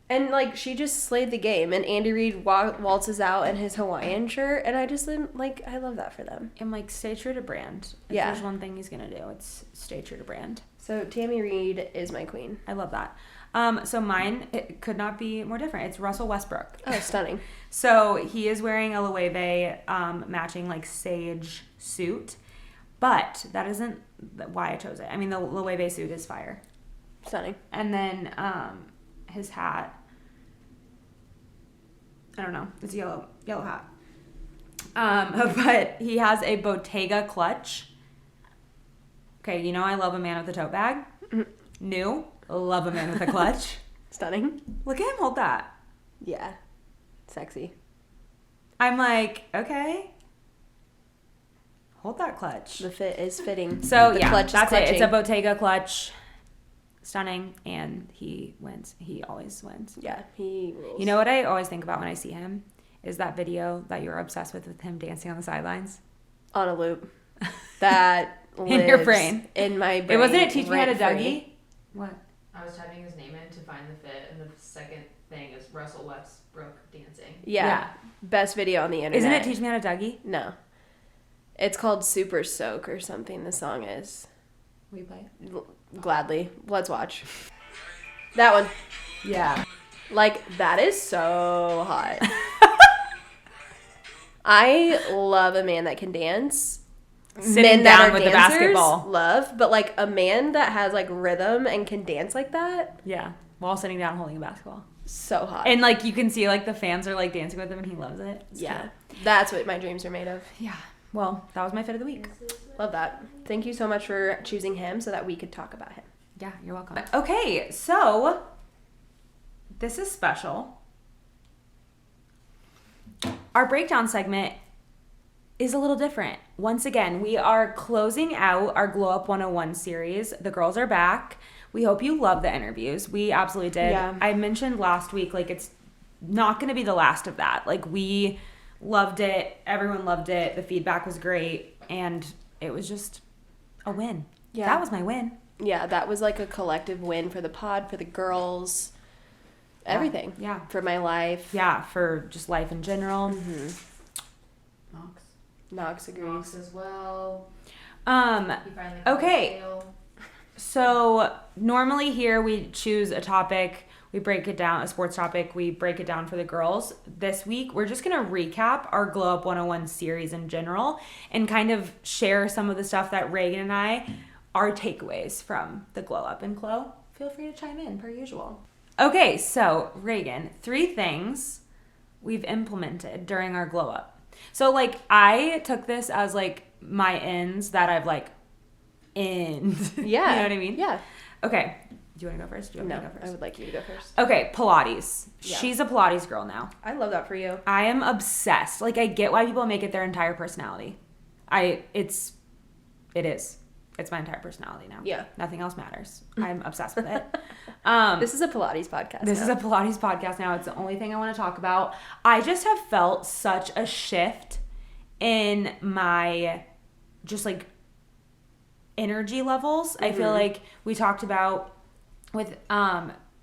and like she just slayed the game. And Andy Reid waltzes out in his Hawaiian shirt, and I just like, I love that for them. And like stay true to brand. If Yeah. there's one thing he's gonna do, it's stay true to brand. So Tammy Reid is my queen. I love that. So mine, it could not be more different. It's Russell Westbrook. Oh, stunning. So he is wearing a Loewe matching like sage suit, but that isn't why I chose it. I mean, the Loewe suit is fire. Stunning. And then his hat, I don't know, it's a yellow hat. But he has a Bottega clutch. Okay, you know I love a man with a tote bag. New, love a man with a clutch. Stunning. Look at him hold that. Yeah. Sexy. I'm like, okay. Hold that clutch. The fit is fitting. So the yeah, clutch is that's it. It's a clutching. Bottega clutch. Stunning, and he wins. He always wins. Yeah, he rules. You know what I always think about when I see him is that video that you're obsessed with him dancing on the sidelines. On a loop. That In your lives brain. In my brain. It wasn't it Teach Me How to rent-free. Dougie? What? I was typing his name in to find the fit, and the second thing is Russell Westbrook dancing. Yeah. Best video on the internet. Isn't it Teach Me How to Dougie? No. It's called Super Soak or something, the song is. Will you play it? Gladly. Let's watch. That one. Yeah. Like, that is so hot. I love a man that can dance. Sitting Men that down are with the dancers, basketball. love, but like a man that has like rhythm and can dance like that, Yeah. While sitting down holding a basketball. so hot. And like you can see like the fans are like dancing with him and he loves it. It's yeah, cute. that's what my dreams are made of. Yeah. Well, that was my fit of the week. Love that. Thank you so much for choosing him so that we could talk about him. Yeah, you're welcome. Okay, so this is special. Our breakdown segment is a little different. Once again, we are closing out our Glow Up 101 series. The girls are back. We hope you love the interviews. We absolutely did. Yeah. I mentioned last week, like, it's not going to be the last of that. Like, we loved it. Everyone loved it. The feedback was great. And it was just a win. Yeah. That was my win. Yeah, that was like a collective win for the pod, for the girls, everything. Yeah. For my life. Yeah, for just life in general. Mm-hmm. Knox. Knox agrees. Knox as well. Um, He finally Okay. failed. So normally here we choose a topic, we break it down, a sports topic, we break it down for the girls. This week, we're just going to recap our Glow Up 101 series in general and kind of share some of the stuff that Raegan and I, our takeaways from the Glow Up. And Chloe, feel free to chime in per usual. Okay, so Raegan, 3 things we've implemented during our Glow Up. So like I took this as like my ends that I've like end. Yeah. You know what I mean? Yeah. Okay. Do you want to go first? Do you want me to go first? I would like you to go first. Okay, Pilates. Yeah. She's a Pilates girl now. I love that for you. I am obsessed. Like I get why people make it their entire personality. It is. It's my entire personality now. Yeah. Nothing else matters. I'm obsessed with it. This is a Pilates podcast. This is a Pilates podcast now. It's the only thing I want to talk about. I just have felt such a shift in my just like energy levels. I feel like we talked about with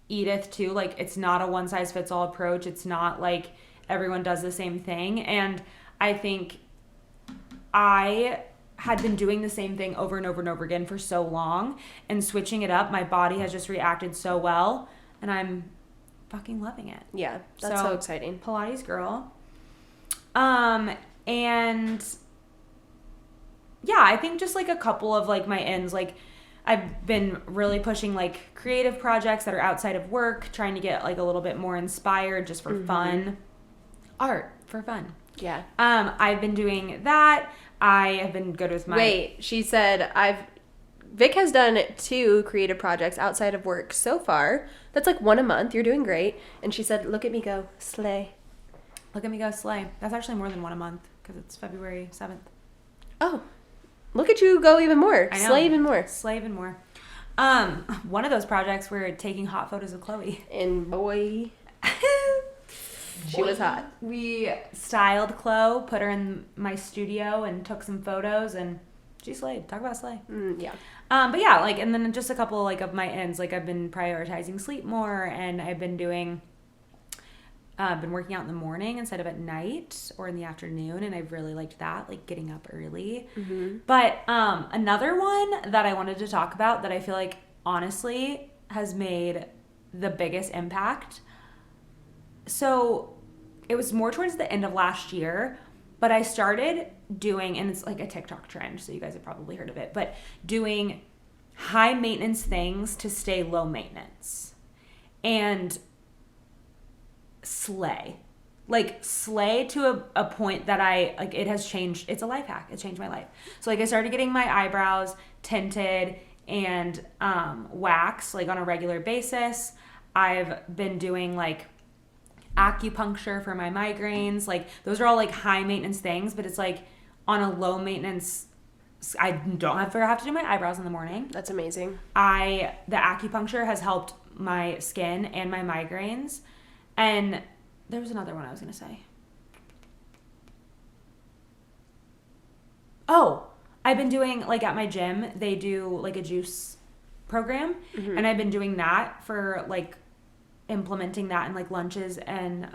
Edith too, like it's not a one size fits all approach. It's not like everyone does the same thing. And I think I had been doing the same thing over and over and over again for so long, and switching it up, my body has just reacted so well, and I'm fucking loving it. Yeah, that's so exciting. Pilates girl. And yeah, I think just like a couple of like my ends, like I've been really pushing like creative projects that are outside of work, trying to get like a little bit more inspired just for fun. Art for fun. Yeah. I've been doing that. I have been good with my... Wait, she said Vic has done 2 creative projects outside of work so far. That's like 1 a month. You're doing great. And she said, look at me go, slay. Look at me go, slay. That's actually more than 1 a month because it's February 7th. Oh, look at you go even more. I know. Slay even more. Slay even more. One of those projects, we're taking hot photos of Chloe. And boy, she was hot. We styled Chloe, put her in my studio and took some photos, and she slayed. Talk about slay. Yeah. But yeah, like, and then just a couple like of my ends, like I've been prioritizing sleep more, and I've been doing, been working out in the morning instead of at night or in the afternoon, and I've really liked that, like getting up early. But another one that I wanted to talk about that I feel like honestly has made the biggest impact. So it was more towards the end of last year, but I started doing, and it's like a TikTok trend, so you guys have probably heard of it, but doing high maintenance things to stay low maintenance. And slay. Like slay to a point that it has changed. It's a life hack. It changed my life. So like I started getting my eyebrows tinted and waxed like on a regular basis. I've been doing like acupuncture for my migraines. Like those are all like high maintenance things, but it's like on a low maintenance. I don't have to do my eyebrows in the morning. That's amazing. The acupuncture has helped my skin and my migraines. And there was another one I was going to say. Oh, I've been doing, like at my gym, they do like a juice program. And I've been doing that for like implementing that in like lunches and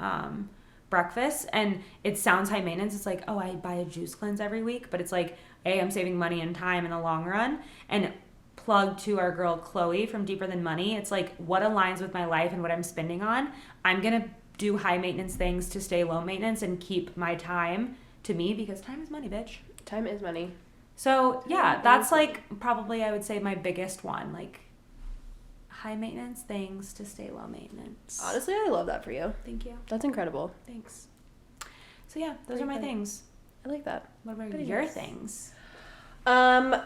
breakfast. And it sounds high maintenance. It's like, oh, I buy a juice cleanse every week. But it's like, A, I'm saving money and time in the long run. And plug to our girl Chloe from Deeper Than Money. It's like what aligns with my life and what I'm spending on. I'm going to do high maintenance things to stay low maintenance and keep my time to me, because time is money, bitch. Time is money. So yeah, that's like probably I would say my biggest one, like high maintenance things to stay low maintenance. Honestly, I love that for you. Thank you. That's incredible. Thanks. So yeah, those are my things. I like that. What about Pretty your nice. things? One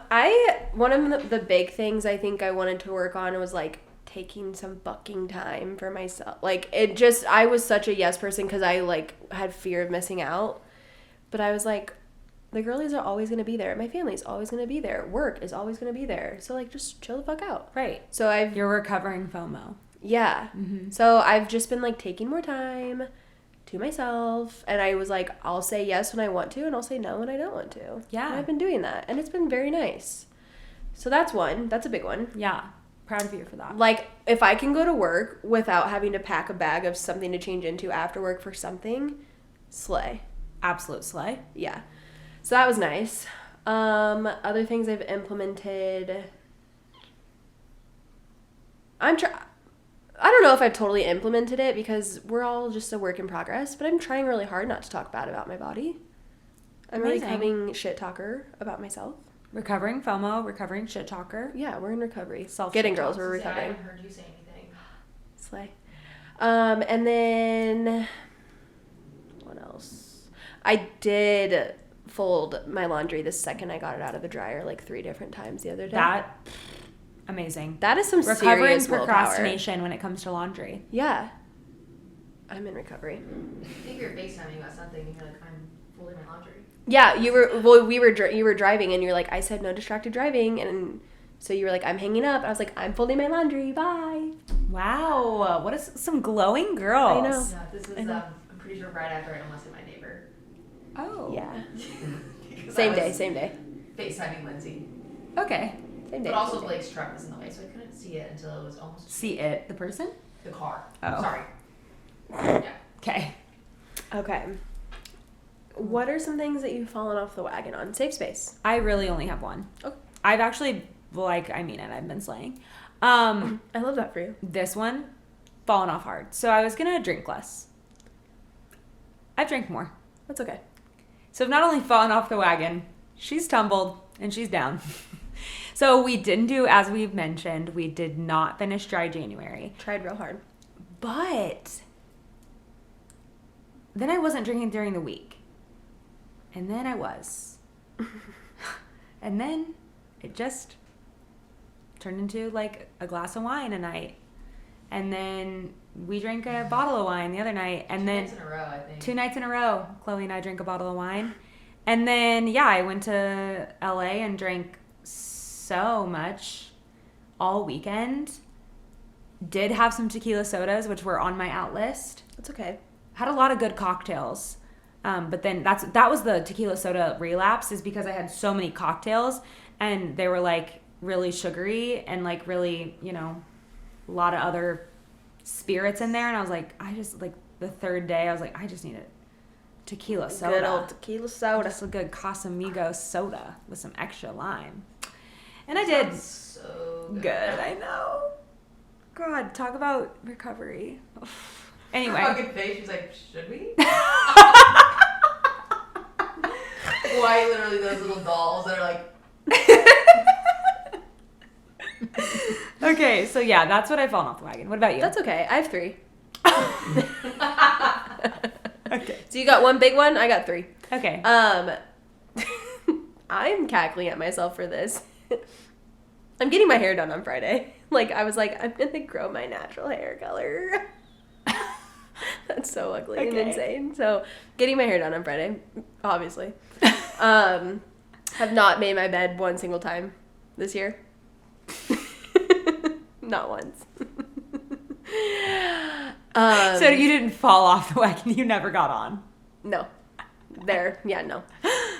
of the big things I think I wanted to work on was like taking some fucking time for myself. Like I was such a yes person because I like had fear of missing out, but I was like, the girlies are always going to be there. My family's always going to be there. Work is always going to be there. So like, just chill the fuck out. Right. So You're recovering FOMO. Yeah. So I've just been like taking more time to myself, and I was like, I'll say yes when I want to, and I'll say no when I don't want to. Yeah. And I've been doing that, and it's been very nice. So that's a big one. Yeah. Proud of you for that. Like, if I can go to work without having to pack a bag of something to change into after work for something, slay. Absolute slay. Yeah. So that was nice. Other things I've implemented, I don't know if I've totally implemented it because we're all just a work in progress, but I'm trying really hard not to talk bad about my body. I'm really becoming shit talker about myself. Recovering FOMO, recovering shit talker. Yeah, we're in recovery. Getting girls, we're recovering. I haven't heard you say anything. Slay. And then what else? I did fold my laundry the second I got it out of the dryer like 3 different times the other day. Amazing. That is some Recovering serious procrastination when it comes to laundry. Yeah. I'm in recovery. I think you're FaceTiming about something and you're like, I'm folding my laundry. Yeah, you were driving and you're like, I said no distracted driving, and so you were like, I'm hanging up. I was like, I'm folding my laundry. Bye. Wow, what is some glowing girls? I know. No, this is I'm pretty sure right after I molested my neighbor. Oh. Yeah. Because Same I was day. FaceTiming Lindsay. Okay. Same day. But also Blake's truck was in the way, so I couldn't see it until it was almost See it, the person? the car. Oh. Sorry. Yeah. Okay. Okay. What are some things that you've fallen off the wagon on? Safe space. I really only have one. Okay. I've actually, I mean it, I've been slaying. I love that for you. This one, fallen off hard. So I was gonna drink less. I drank more. That's okay. So I've not only fallen off the wagon, she's tumbled and she's down. So we didn't do, as we've mentioned, we did not finish dry January. Tried real hard. But then I wasn't drinking during the week. And then I was. And then it just turned into like a glass of wine a night. And then we drank a bottle of wine the other night. And then 2 nights in a row, I think. 2 nights in a row, Chloe and I drank a bottle of wine. And then, yeah, I went to LA and drank so much all weekend. Did have some tequila sodas, which were on my out list. That's okay. Had a lot of good cocktails. But then that was the tequila soda relapse, is because I had so many cocktails and they were like really sugary and like really, a lot of other spirits in there. And I was like, the third day I was like, I just need a tequila soda. Good old tequila soda. Just a good Casamigos soda with some extra lime. And I did. So Good, I know. God, talk about recovery. Anyway. Her fucking face, she's like, should we? Why literally those little dolls that are like. Okay, so yeah, that's what I've fallen off the wagon. What about you? That's okay. I have 3. Okay. So you got one big one, I got 3. Okay. I'm cackling at myself for this. I'm getting my hair done on Friday. Like, I was like, I'm gonna grow my natural hair color. That's so ugly and insane. So, getting my hair done on Friday, obviously. Have not made my bed one single time this year. Not once. So you didn't fall off the wagon, you never got on. No. No.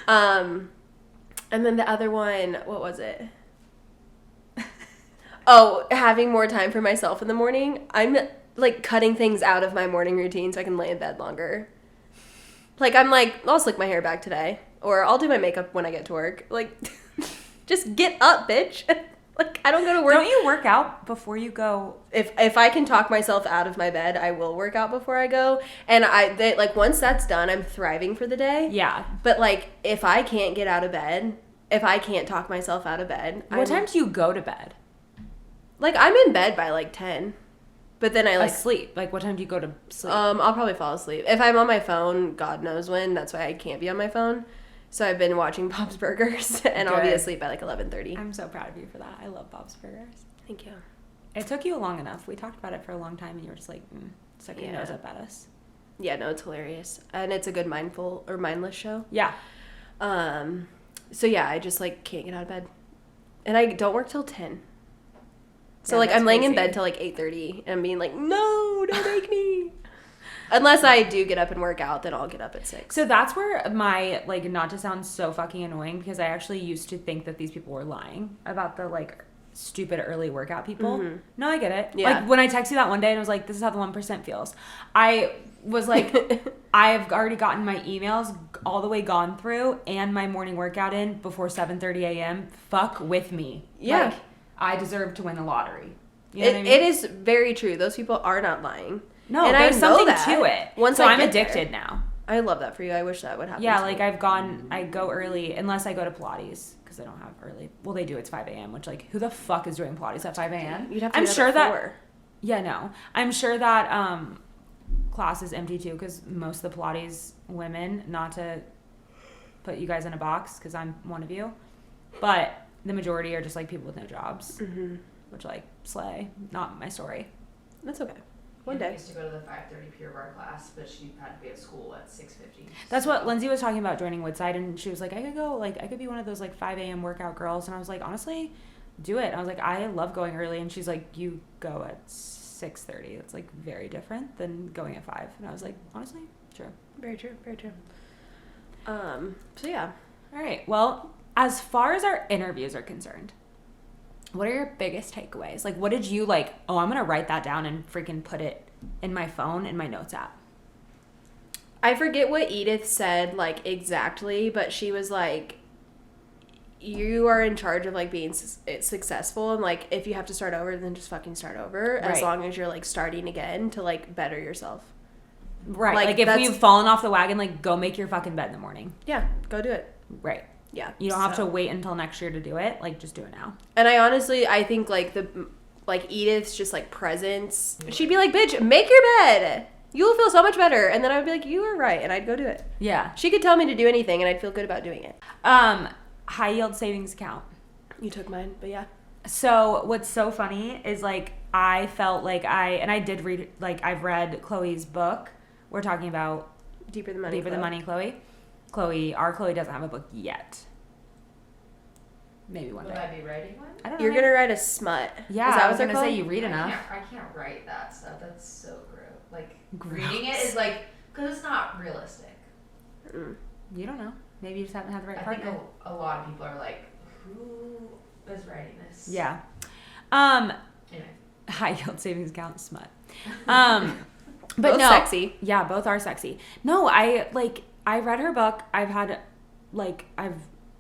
And then the other one, what was it? Oh, having more time for myself in the morning. I'm like cutting things out of my morning routine so I can lay in bed longer. Like, I'm like, I'll slick my hair back today. Or I'll do my makeup when I get to work. Like, just get up, bitch. Like, I don't go to work. Don't you work out before you go? If I can talk myself out of my bed, I will work out before I go. And once that's done, I'm thriving for the day. Yeah. But, like, if I can't get out of bed, if I can't talk myself out of bed. What time do you go to bed? Like, I'm in bed by, like, 10. But then I, like... Sleep. Like, what time do you go to sleep? I'll probably fall asleep. If I'm on my phone, God knows when. That's why I can't be on my phone. So I've been watching Bob's Burgers, and I'll be asleep by, like, 11:30. I'm so proud of you for that. I love Bob's Burgers. Thank you. It took you long enough. We talked about it for a long time, and you were just like, stuck your nose up at us. Yeah, no, it's hilarious. And it's a good mindless show. Yeah. So, yeah, I just, like, can't get out of bed. And I don't work till 10. So, Yeah, like, I'm laying in crazy. bed till, like, 8:30, and I'm being like, no, don't make me. Unless I do get up and work out, then I'll get up at 6. So that's where my, like, not to sound so fucking annoying, because I actually used to think that these people were lying about the, like, stupid early workout people. Mm-hmm. No, I get it. Yeah. Like, when I texted you that one day and I was like, this is how the 1% feels. I was like, I've already gotten my emails all the way gone through and my morning workout in before 7:30 a.m. Fuck with me. Yeah. Like, I deserve to win the lottery. You know what I mean? It is very true. Those people are not lying. No, and there's I know something that. to it. Once so I I'm get addicted there. now. I love that for you. I wish that would happen. Yeah, to like me. I go early unless I go to Pilates because they don't have early. Well, they do. It's 5 a.m. Which like who the fuck is doing Pilates at 5 a.m.? You'd have to I'm get up sure at that. 4. Yeah, no. I'm sure that class is empty too because most of the Pilates women, not to put you guys in a box because I'm one of you, but the majority are just like people with no jobs, which like slay. Not my story. That's okay. One Anna day. used to go to the 5:30 Pure Barre class, but she had to be at school at 6:50. That's what Lindsay was talking about joining Woodside, and she was like, I could be one of those like 5 a.m. workout girls, and I was like, honestly, do it. I was like, I love going early, and she's like, you go at 6:30. It's like very different than going at 5, and I was like, honestly, true. Very true. Very true. So yeah. All right. Well, as far as our interviews are concerned, what are your biggest takeaways? Like, what did you like? Oh, I'm gonna write that down and freaking put it in my phone in my notes app. I forget what Edith said like exactly, but she was like, you are in charge of like being successful, and like if you have to start over, then just fucking start over. As Right. long as you're like starting again to like better yourself. Right. Like, Like if that's- we've fallen off the wagon, like go make your fucking bed in the morning. Yeah, go do it. Right. Yeah. You don't have to So- wait until next year to do it. Like just do it now. And I think like Edith's just like presence. She'd be like, "Bitch, make your bed. You'll feel so much better." And then I would be like, "You were right," and I'd go do it. Yeah. She could tell me to do anything, and I'd feel good about doing it. High yield savings account. You took mine, but yeah. So what's so funny is like I felt like I did read, like I've read Chloe's book. We're talking about Deeper than money. Deeper Than Money, Chloe. Our Chloe doesn't have a book yet. Maybe one Will day. I be writing one? I don't know. You're gonna write a smut. Yeah, Is that I what was they're gonna say called? you read enough. I can't write that stuff. That's so gross. Like Gross. reading it is like because it's not realistic. You don't know. Maybe you just haven't had the right I partner. think a lot of people are like, who is writing this? Yeah. Anyway. High yield savings account smut. But Both no, sexy. Yeah, both are sexy. No, I read her book. I've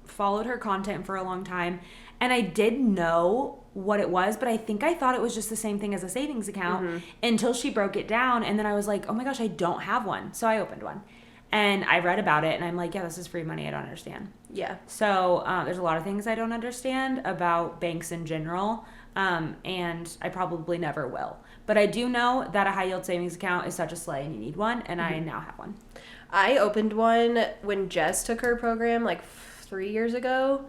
followed her content for a long time, and I did know what it was, but I think I thought it was just the same thing as a savings account until she broke it down, and then I was like, oh my gosh, I don't have one. So I opened one, and I read about it, and I'm like, yeah, this is free money. I don't understand. Yeah. So there's a lot of things I don't understand about banks in general, and I probably never will. But I do know that a high yield savings account is such a slay, and you need one, and I now have one. I opened one when Jess took her program like 3 years ago,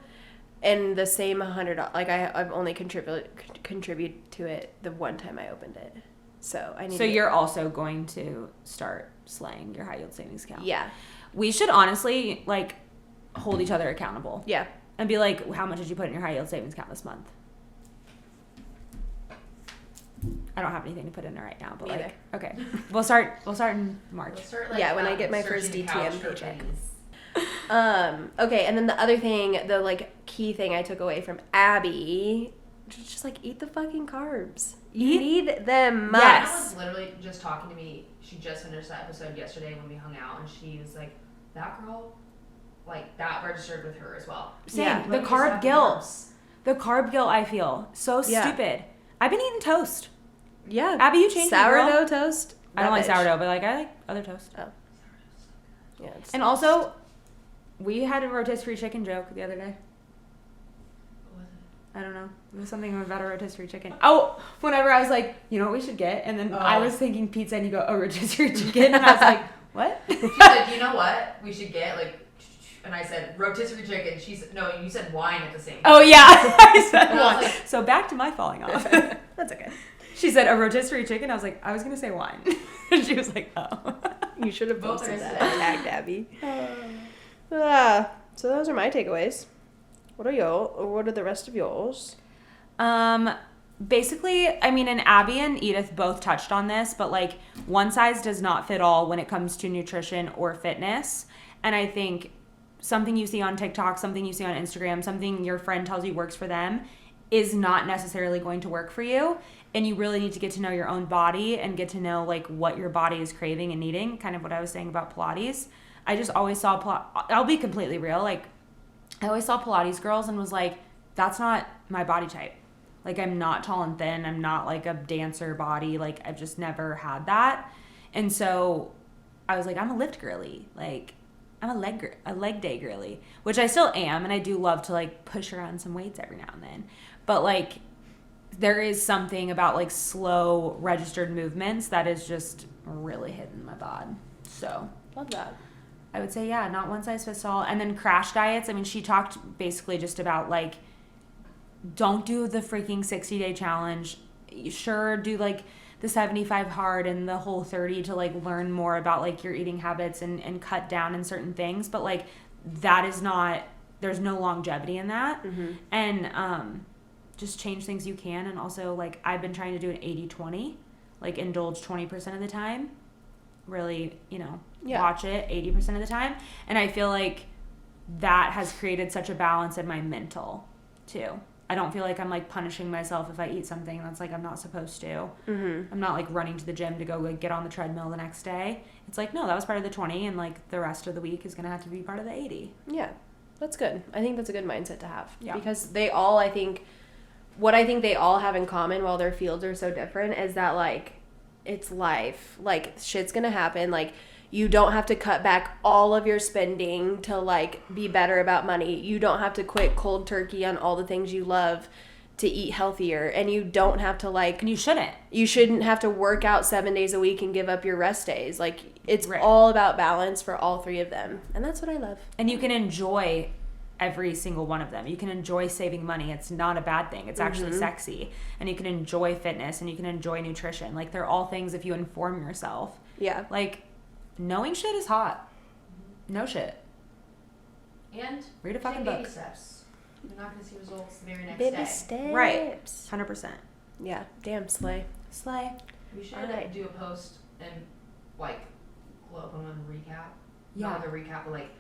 and the same $100. Like I've only contributed to it the one time I opened it. So I need. So you're also going to start slaying your high yield savings account. Yeah. We should honestly like hold each other accountable. Yeah. And be like, how much did you put in your high yield savings account this month? I don't have anything to put in there right now, but Me like, okay, we'll start in March. We'll start, Yeah, when I get my first searching the DTM couch for paycheck. pennies. Okay, and then the other thing, the like key thing I took away from Abby, just like eat the fucking carbs. You need them. Yes. Anna was literally just talking to me. She just finished that episode yesterday when we hung out, and she was like, "That girl, like that registered with her as well." Same. Yeah. The Let me just carb have guilt. carbs. The carb guilt I feel. So Yeah. stupid. I've been eating toast. Yeah. Abby, you changed me, girl. sourdough toast. I don't like That bitch. sourdough, but like I like other toast. Yeah. It's And also, we had a rotisserie chicken joke the other day. What was it? I don't know. It was something about a rotisserie chicken. Oh, whenever I was like, you know what we should get? And then I Oh. was thinking pizza and you go, oh, rotisserie chicken. And I was like, what? She's like, "You know what? We should get like," and I said rotisserie chicken. She said, "No, you said wine at the same time." Oh, yeah. I said And I was wine. like- So back to my falling off. That's okay. She said a rotisserie chicken. I was like, I was going to say wine. And she was like, oh. You should have Both posted are that so- and tagged Abby. So those are my takeaways. What are y'all? Or what are the rest of y'all's? Basically, I mean, and Abby and Edith both touched on this, but like one size does not fit all when it comes to nutrition or fitness. And I think something you see on TikTok, something you see on Instagram, something your friend tells you works for them is not necessarily going to work for you. And you really need to get to know your own body and get to know like what your body is craving and needing. Kind of what I was saying about Pilates. I just always saw, I'll be completely real. Like I always saw Pilates girls and was like, that's not my body type. Like, I'm not tall and thin. I'm not like a dancer body. Like, I've just never had that. And so I was like, I'm a lift girly. Like, I'm a leg day girly, which I still am. And I do love to like push around some weights every now and then. But like, there is something about like slow registered movements that is just really hitting my bod. So Love that. I would say, yeah, not one size fits all. And then crash diets. I mean, she talked basically just about like, don't do the freaking 60-day challenge. Sure, do like the 75 hard and the whole 30 to like learn more about like your eating habits and cut down in certain things. But like, that is not, there's no longevity in that. And just change things you can. And also like, I've been trying to do an 80-20, like indulge 20% of the time. Really, watch it 80% of the time. And I feel like that has created such a balance in my mental too. I don't feel like I'm like punishing myself if I eat something that's like I'm not supposed to. I'm not like running to the gym to go like get on the treadmill the next day. It's like, no, that was part of the 20 and like the rest of the week is going to have to be part of the 80. Yeah, that's good. I think that's a good mindset to have. Yeah. Because they all, what I think they all have in common while their fields are so different is that like, it's life. Like, shit's going to happen. Like, you don't have to cut back all of your spending to like be better about money. You don't have to quit cold turkey on all the things you love to eat healthier. And you don't have to like... And you shouldn't. You shouldn't have to work out 7 days a week and give up your rest days. Like, it's all about balance for all three of them. And that's what I love. And you can enjoy every single one of them. You can enjoy saving money. It's not a bad thing. It's actually sexy. And you can enjoy fitness and you can enjoy nutrition. Like, they're all things if you inform yourself. Yeah. Like, knowing shit is hot. No shit. And read a fucking take book. Baby steps. You're not going to see results the very next Baby day. steps. Right. 100%. Yeah. Damn, slay. Slay. We should Alright. do a post and like glow up on a recap. Yeah. Not like a recap, but like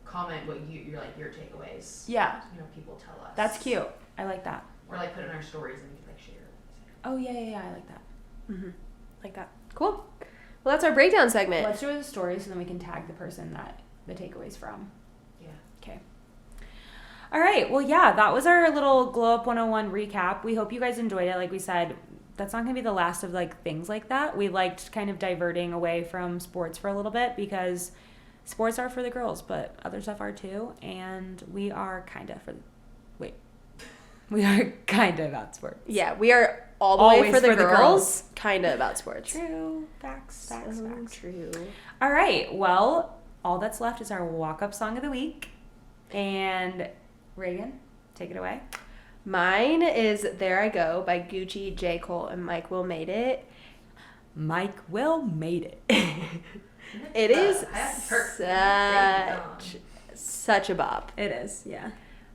comment what your takeaways. Yeah. People tell us. That's cute. I like that. Or like put it in our stories and we can like share it. Oh, yeah. I like that. Like that. Cool. Well, that's our breakdown segment. Let's do the story so then we can tag the person that the takeaway's from. Yeah. Okay. All right. Well, yeah, that was our little Glow Up 101 recap. We hope you guys enjoyed it. Like we said, that's not going to be the last of like things like that. We liked kind of diverting away from sports for a little bit because sports are for the girls, but other stuff are too. And we are kind of about sports. Yeah, we are all the Always way for the for the girls. Kind of about sports. True. Facts. So true. All right. Well, all that's left is our walk-up song of the week. And Raegan, take it away. Mine is There I Go by Gucci, J. Cole, and Mike Will Made It. Mike Will made it. It is such such a bop. It is, yeah.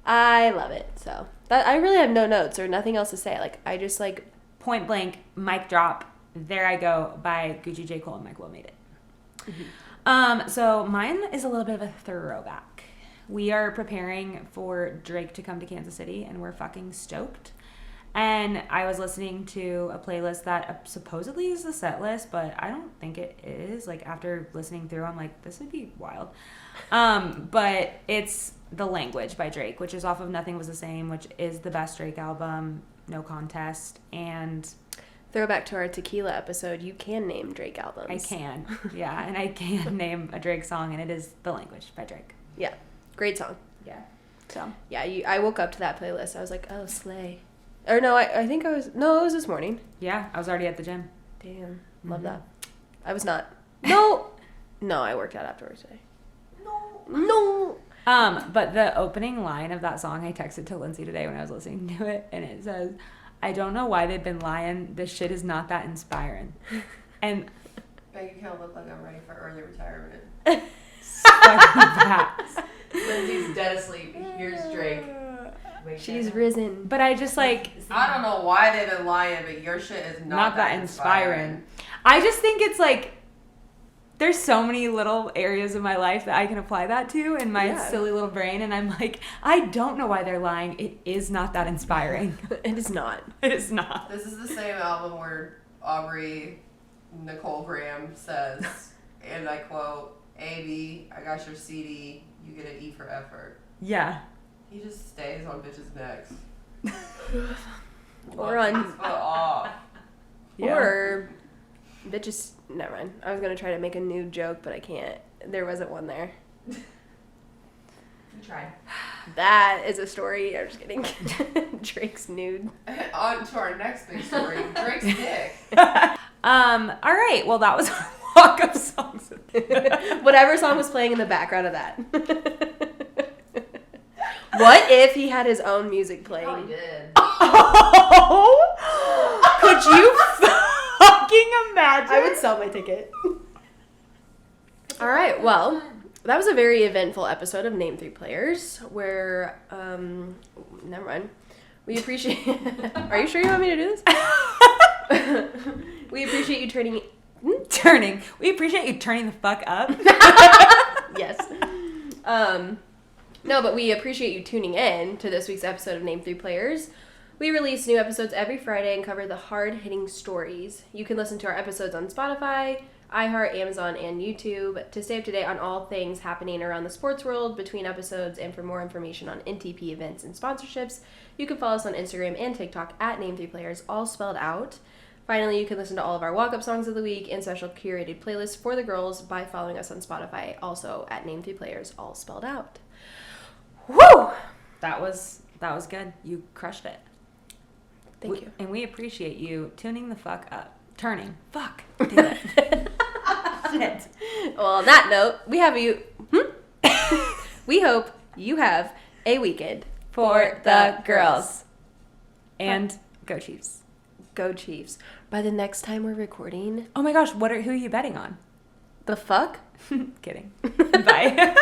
I love it. So I really have no notes or nothing else to say. Like, I just like... Point blank, mic drop, There I Go by Gucci, J. Cole, and Mike Will Made It. So mine is a little bit of a throwback. We are preparing for Drake to come to Kansas City, and we're fucking stoked. And I was listening to a playlist that supposedly is the set list, but I don't think it is. Like, after listening through, I'm like, this would be wild. But it's The Language by Drake, which is off of Nothing Was the Same, which is the best Drake album, no contest. And Throwback to our tequila episode, you can name Drake albums. I can, yeah. And I can name a Drake song, and it is The Language by Drake. Yeah. Great song. Yeah. So. Yeah, I woke up to that playlist. I was like, oh, slay. Or no, I think it was this morning. Yeah, I was already at the gym. Damn. Love that. I was not. No, I worked out afterwards today. No. But the opening line of that song, I texted to Lindsay today when I was listening to it, and it says, I don't know why they've been lying. This shit is not that inspiring. And Bank account look like I'm ready for early retirement. Lindsay's dead asleep. Here's Drake. She's risen. But I just like... I don't know why they've been lying, but your shit is not that inspiring. I just think it's like... There's so many little areas of my life that I can apply that to in my silly little brain. And I'm like, I don't know why they're lying. It is not that inspiring. It is not. It is not. This is the same album where Aubrey Nicole Graham says, and I quote, A.B., I got your CD, you get an E for effort. Yeah. He just stays on bitches' necks. Or on, Foot off. Yeah. or bitches. Never mind. I was gonna try to make a nude joke, but I can't. There wasn't one there. We tried. That is a story. I'm just kidding. Drake's nude. On to our next big story. Drake's dick. All right. Well, that was our walk-up songs. Whatever song was playing in the background of that. What if he had his own music Probably playing? did. Oh, could you fucking imagine? I would sell my ticket. All right. Well, that was a very eventful episode of Name 3 Players where, never mind. We appreciate... Are you sure you want me to do this? We appreciate you turning... We appreciate you turning the fuck up. Yes. No, but we appreciate you tuning in to this week's episode of Name 3 Players. We release new episodes every Friday and cover the hard-hitting stories. You can listen to our episodes on Spotify, iHeart, Amazon, and YouTube to stay up to date on all things happening around the sports world between episodes, and for more information on NTP events and sponsorships, you can follow us on Instagram and TikTok at Name3Players, all spelled out. Finally, you can listen to all of our walk-up songs of the week and special curated playlists for the girls by following us on Spotify, also at Name3Players, all spelled out. Woo! That was good. You crushed it. Thank you. And we appreciate you tuning the fuck up. Turning. Fuck. Damn it. Shit. Well, on that note, we hope you have a weekend For the girls. And go Chiefs. Go Chiefs. By the next time we're recording, Oh my gosh, who are you betting on? the fuck? Kidding. Bye.